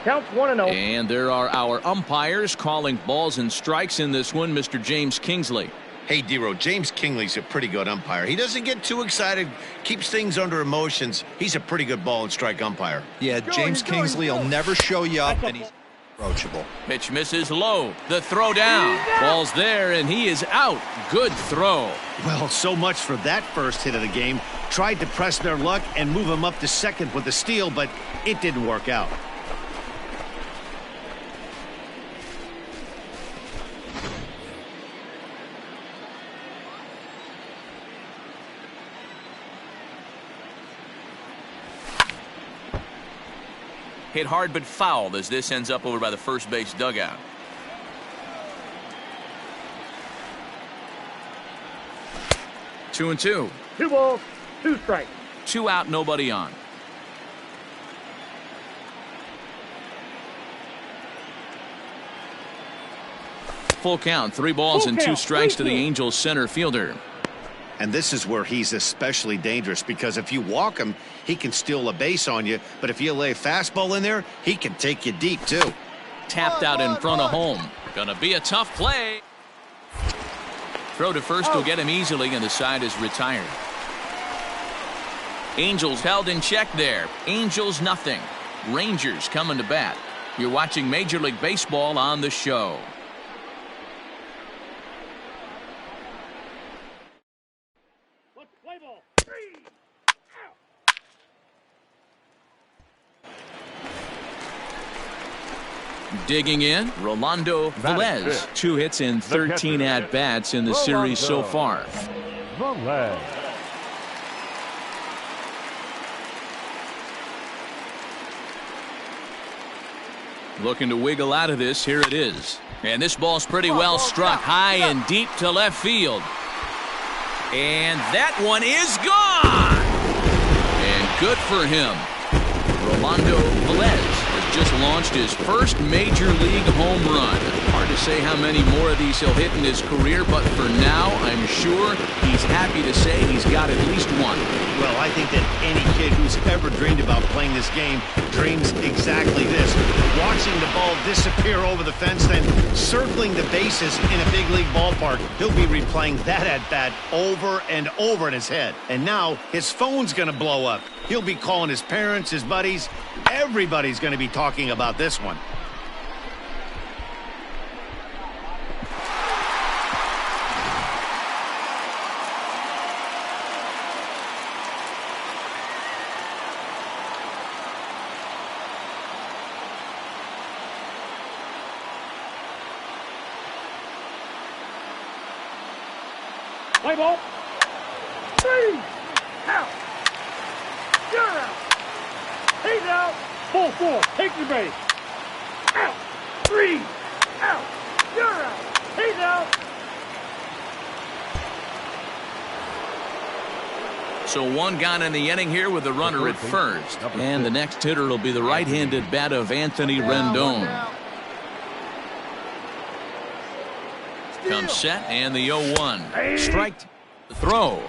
Counts 1-0. And there are our umpires calling balls and strikes in this one. Mr. James Kingsley. Hey, Dero, James Kingley's a pretty good umpire. He doesn't get too excited, keeps things under emotions. He's a pretty good ball and strike umpire. Yeah, James Kingsley will never show you up, and he's approachable. Pitch misses low. The throw down. Ball's there, and he is out. Good throw. Well, so much for that first hit of the game. Tried to press their luck and move him up to second with a steal, but it didn't work out. Hit hard but fouled as this ends up over by the first base dugout. Two and two. 2 balls, 2 strikes. 2 out, nobody on. Full count, 3 balls and 2 strikes to the Angels center fielder. And this is where he's especially dangerous, because if you walk him, he can steal a base on you. But if you lay a fastball in there, he can take you deep, too. Tapped out in front of home. Gonna be a tough play. Throw to first will get him easily, and the side is retired. Angels held in check there. Angels nothing. Rangers coming to bat. You're watching Major League Baseball on The Show. Digging in, Rolando Velez. 2 hits in 13 at-bats in the series so far. Velez. Looking to wiggle out of this. Here it is. And this ball's pretty well struck high and deep to left field. And that one is gone. And good for him. Rolando Velez has just launched his first major league home run. Hard to say how many more of these he'll hit in his career, but for now, I'm sure he's happy to say he's got at least one. Well, I think that any kid who's ever dreamed about playing this game dreams exactly this. Watching the ball disappear over the fence, then circling the bases in a big league ballpark. He'll be replaying that at-bat over and over in his head. And now his phone's going to blow up. He'll be calling his parents, his buddies. Everybody's going to be talking about this one. Play ball. 3 out. You're out. He's out. Ball 4. Take the base. Out. 3 out. You're out. He's out. So 1 gone in the inning here with the runner at first. And the next hitter will be the right-handed bat of Anthony Rendon. Comes set and the 0-1. Strike. The throw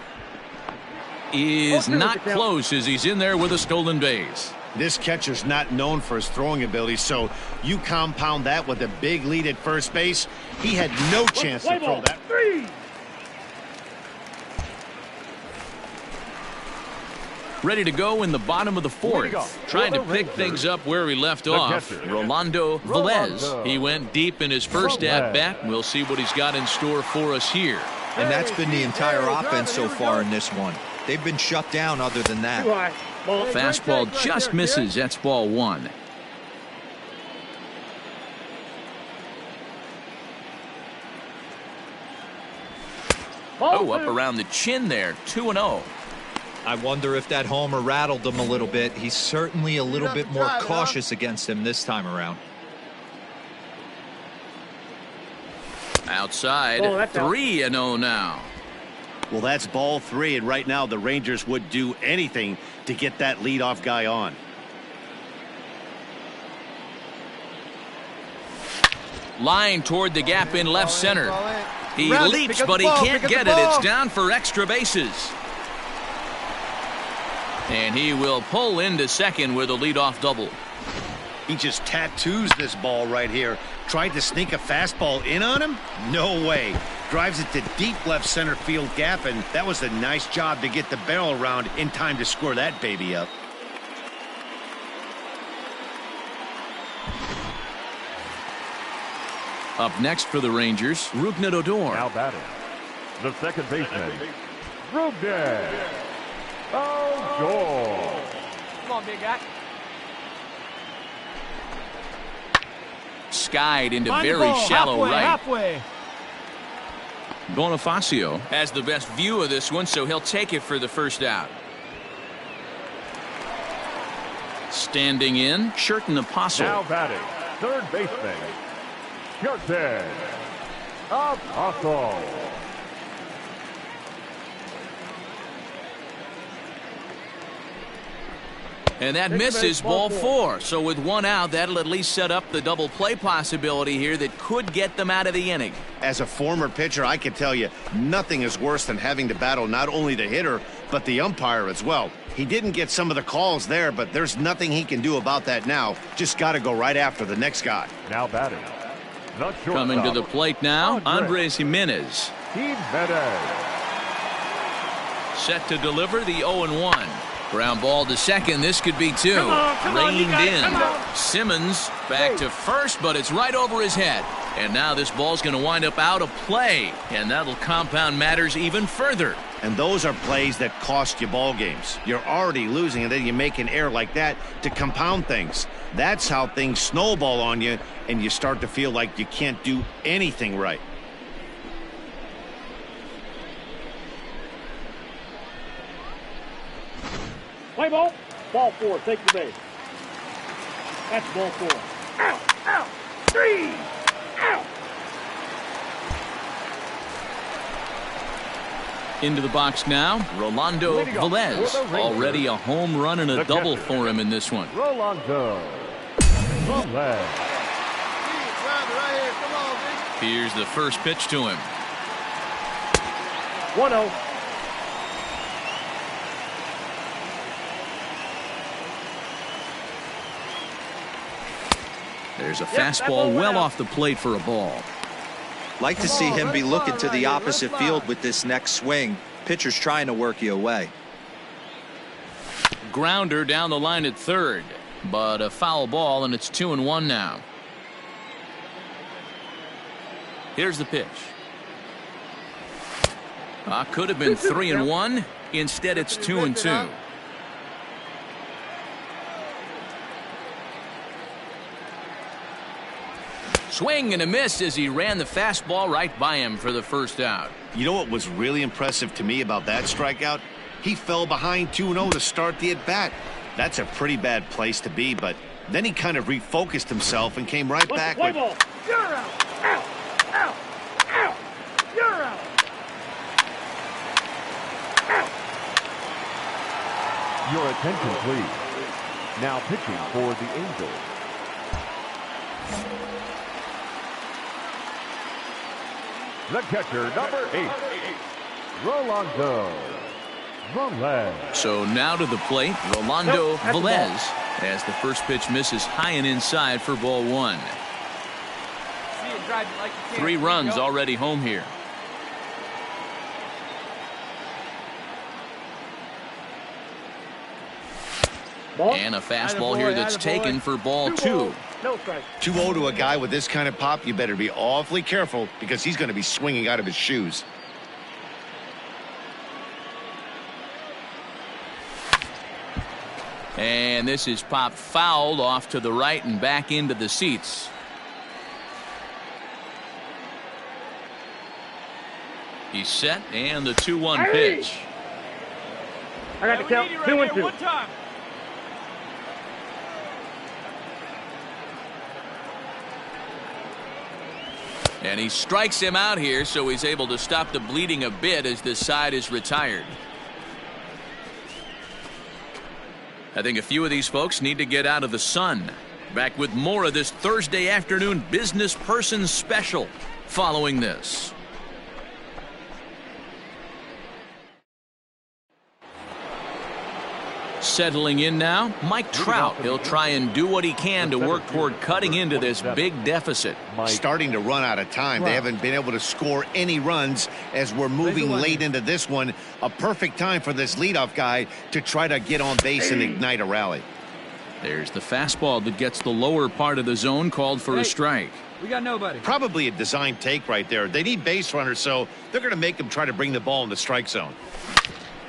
is not close as he's in there with a stolen base. This catcher's not known for his throwing ability, so you compound that with a big lead at first base. He had no chance to throw that. 3. Ready to go in the bottom of the 4th. Trying to pick things up where he left off. Rolando Velez. He went deep in his first at-bat. We'll see what he's got in store for us here. And that's been the entire offense so far in this one. They've been shut down other than that. Fastball just misses. That's ball 1. Oh, up around the chin there. 2-0. I wonder if that homer rattled him a little bit. He's certainly a little bit more cautious against him this time around. Outside, 3-0 now. Well, that's ball 3, and right now the Rangers would do anything to get that leadoff guy on. Line toward the gap in left center. He leaps, but he can't get it. It's down for extra bases. And he will pull into second with a leadoff double. He just tattoos this ball right here. Tried to sneak a fastball in on him? No way. Drives it to deep left center field gap, and that was a nice job to get the barrel around in time to score that baby up. Up next for the Rangers, Rougned Odor. Now batting, the second baseman, Rougned Odor. Come on, big guy. Skied into very shallow right. Halfway. Bonifacio has the best view of this one, so he'll take it for the first out. Standing in, Sherten Apostle. Now batting, third baseman, Sherten Apostle. And that misses ball 4. So with 1 out, that'll at least set up the double play possibility here that could get them out of the inning. As a former pitcher, I can tell you, nothing is worse than having to battle not only the hitter, but the umpire as well. He didn't get some of the calls there, but there's nothing he can do about that now. Just got to go right after the next guy. Now batting, the shortstop, coming to the plate now, Andres Jimenez. Set to deliver the 0-1. Ground ball to second. This could be 2. Reined in. Simmons back to first, but it's right over his head. And now this ball's going to wind up out of play, and that'll compound matters even further. And those are plays that cost you ball games. You're already losing, and then you make an error like that to compound things. That's how things snowball on you, and you start to feel like you can't do anything right. Play ball. Ball 4. Take the base. That's ball 4. Out. Out. 3. Out. Into the box now, Rolando Velez. Already a home run and a double for him in this one. Rolando Velez. Here's the first pitch to him. 1-0. There's a fastball well off the plate for a ball. Like to see him be looking to the opposite field with this next swing. Pitcher's trying to work you away. Grounder down the line at third, but a foul ball, and it's 2-1 now. Here's the pitch. Could have been 3-1. Instead, it's 2-2. Swing and a miss as he ran the fastball right by him for the first out. You know what was really impressive to me about that strikeout? He fell behind 2-0 to start the at-bat. That's a pretty bad place to be, but then he kind of refocused himself and came right back with... Ball. You're out. Out. Out. Out. You're out. Out. Your attention, please. Now pitching for the Angels. The catcher, number 8, Rolando Velez. So now to the plate, Rolando Velez, as the first pitch misses high and inside for ball 1. 3 runs already home here. And a fastball here that's taken for ball 2. No strike. 2-0 to a guy with this kind of pop, you better be awfully careful because he's going to be swinging out of his shoes. And this is popped fouled off to the right and back into the seats. He's set, and the 2-1 pitch. I got the count. 2-2. And he strikes him out here, so he's able to stop the bleeding a bit as this side is retired. I think a few of these folks need to get out of the sun. Back with more of this Thursday afternoon business person special following this. Settling in now, Mike Trout. He'll try and do what he can to work toward cutting into this big deficit. Starting to run out of time. They haven't been able to score any runs as we're moving late into this one. A perfect time for this leadoff guy to try to get on base and ignite a rally. There's the fastball that gets the lower part of the zone, called for a strike. We got nobody. Probably a design take right there. They need base runners, so they're going to make him try to bring the ball in the strike zone.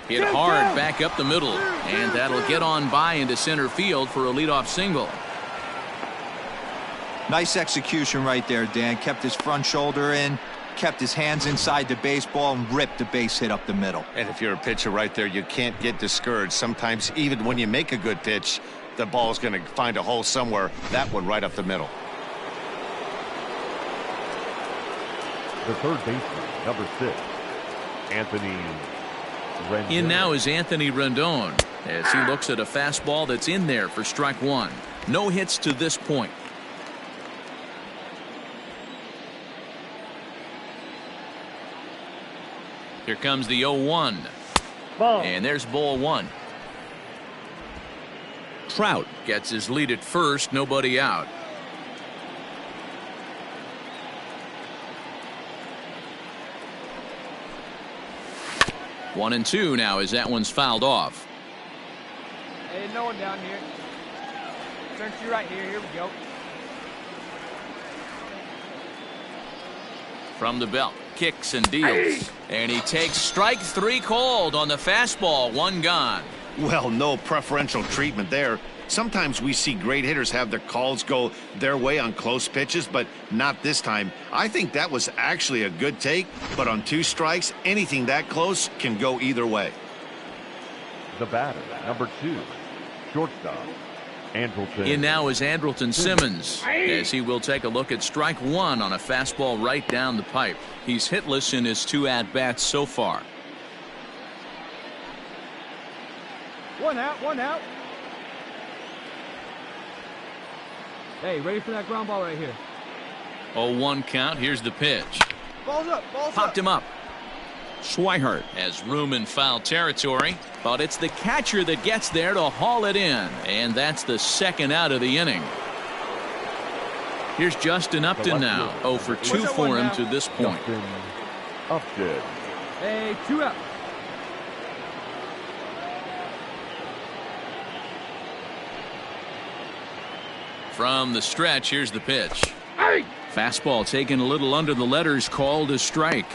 Hit hard back up the middle, and that'll get on by into center field for a leadoff single. Nice execution right there, Dan. Kept his front shoulder in, kept his hands inside the baseball, and ripped the base hit up the middle. And if you're a pitcher right there, you can't get discouraged. Sometimes even when you make a good pitch, the ball's going to find a hole somewhere. That one right up the middle. The third baseman, number 6, Anthony Rendon. In now is Anthony Rendon as he looks at a fastball that's in there for strike 1. No hits to this point. Here comes the 0-1. And there's ball 1. Trout gets his lead at first, nobody out. One and 2 now as that one's fouled off. Hey, no one down here. Turn to your right here. Here we go. From the belt, kicks and deals. And he takes strike 3 called on the fastball. 1 gone. Well, no preferential treatment there. Sometimes we see great hitters have their calls go their way on close pitches, but not this time. I think that was actually a good take, but on 2 strikes, anything that close can go either way. The batter, number 2, shortstop, Andrelton. In now is Andrelton Simmons, as he will take a look at strike 1 on a fastball right down the pipe. He's hitless in his 2 at-bats so far. 1 out, 1 out. Hey, ready for that ground ball right here. 0-1 count. Here's the pitch. Balls up, balls Popped up. him up. Swihart has room in foul territory, but it's the catcher that gets there to haul it in, and that's the 2nd out of the inning. Here's Justin Upton now. 0 for 2 for him to this point. Upton. Hey, 2 out. From the stretch, here's the pitch. Fastball taken a little under the letters, called a strike.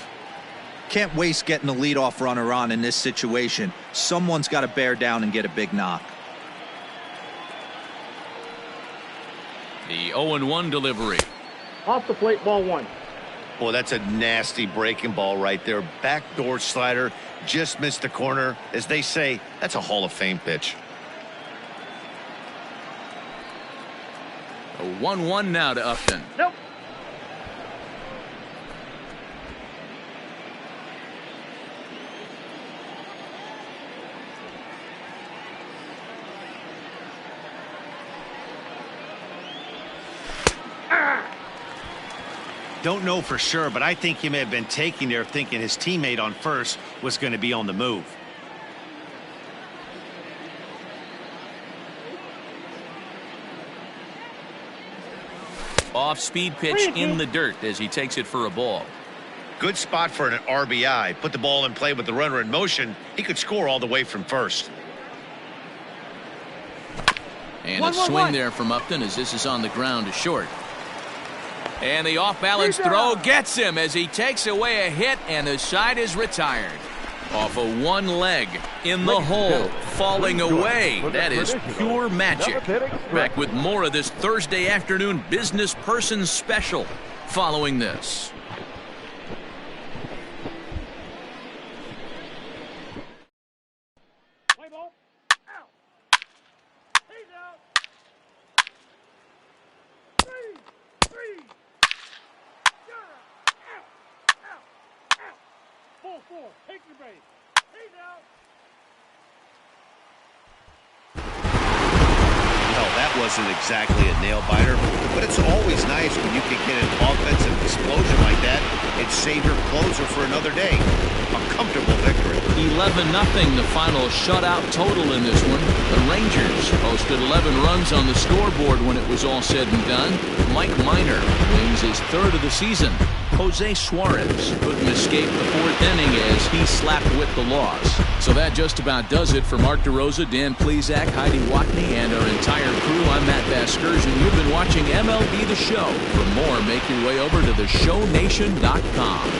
Can't waste getting the leadoff runner on in this situation. Someone's got to bear down and get a big knock. The 0-1 delivery. Off the plate, ball 1. Boy, that's a nasty breaking ball right there. Backdoor slider, just missed the corner. As they say, that's a Hall of Fame pitch. A 1-1 now to Upton. Nope. Don't know for sure, but I think he may have been taking there thinking his teammate on first was going to be on the move. Off-speed pitch in the dirt as he takes it for a ball. Good spot for an RBI. Put the ball in play with the runner in motion. He could score all the way from first. And a swing there from Upton as this is on the ground to short. And the off-balance throw gets him as he takes away a hit, and the side is retired. Off of 1 leg in the hole, falling away. That is pure magic. Back with more of this Thursday afternoon business person special following this. Play ball. Out. He's out. 3. You're out. Ball 4. Take your base. He's out. No, that wasn't exactly a nail-biter, but it's always nice when you can get an offensive explosion like that and save your closer for another day. A comfortable victory. 11-0 the final shutout total in this one. The Rangers posted 11 runs on the scoreboard when it was all said and done. Mike Minor wins his 3rd of the season. Jose Suarez couldn't escape the 4th inning as he slapped with the loss. So that just about does it for Mark DeRosa, Dan Plesac, Heidi Watney, and our entire crew. I'm Matt Vasgersian. You've been watching MLB The Show. For more, make your way over to theshownation.com.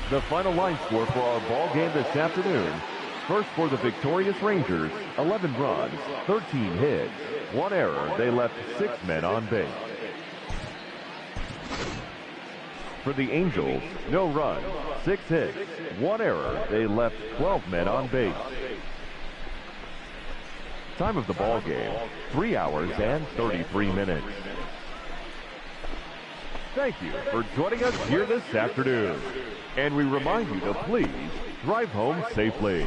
The final line score for our ball game this afternoon. First for the victorious Rangers, 11 runs, 13 hits, 1 error. They left 6 men on base. For the Angels, no runs, 6 hits, 1 error. They left 12 men on base. Time of the ball game, 3 hours and 33 minutes. Thank you for joining us here this afternoon. And we remind you to please drive home safely.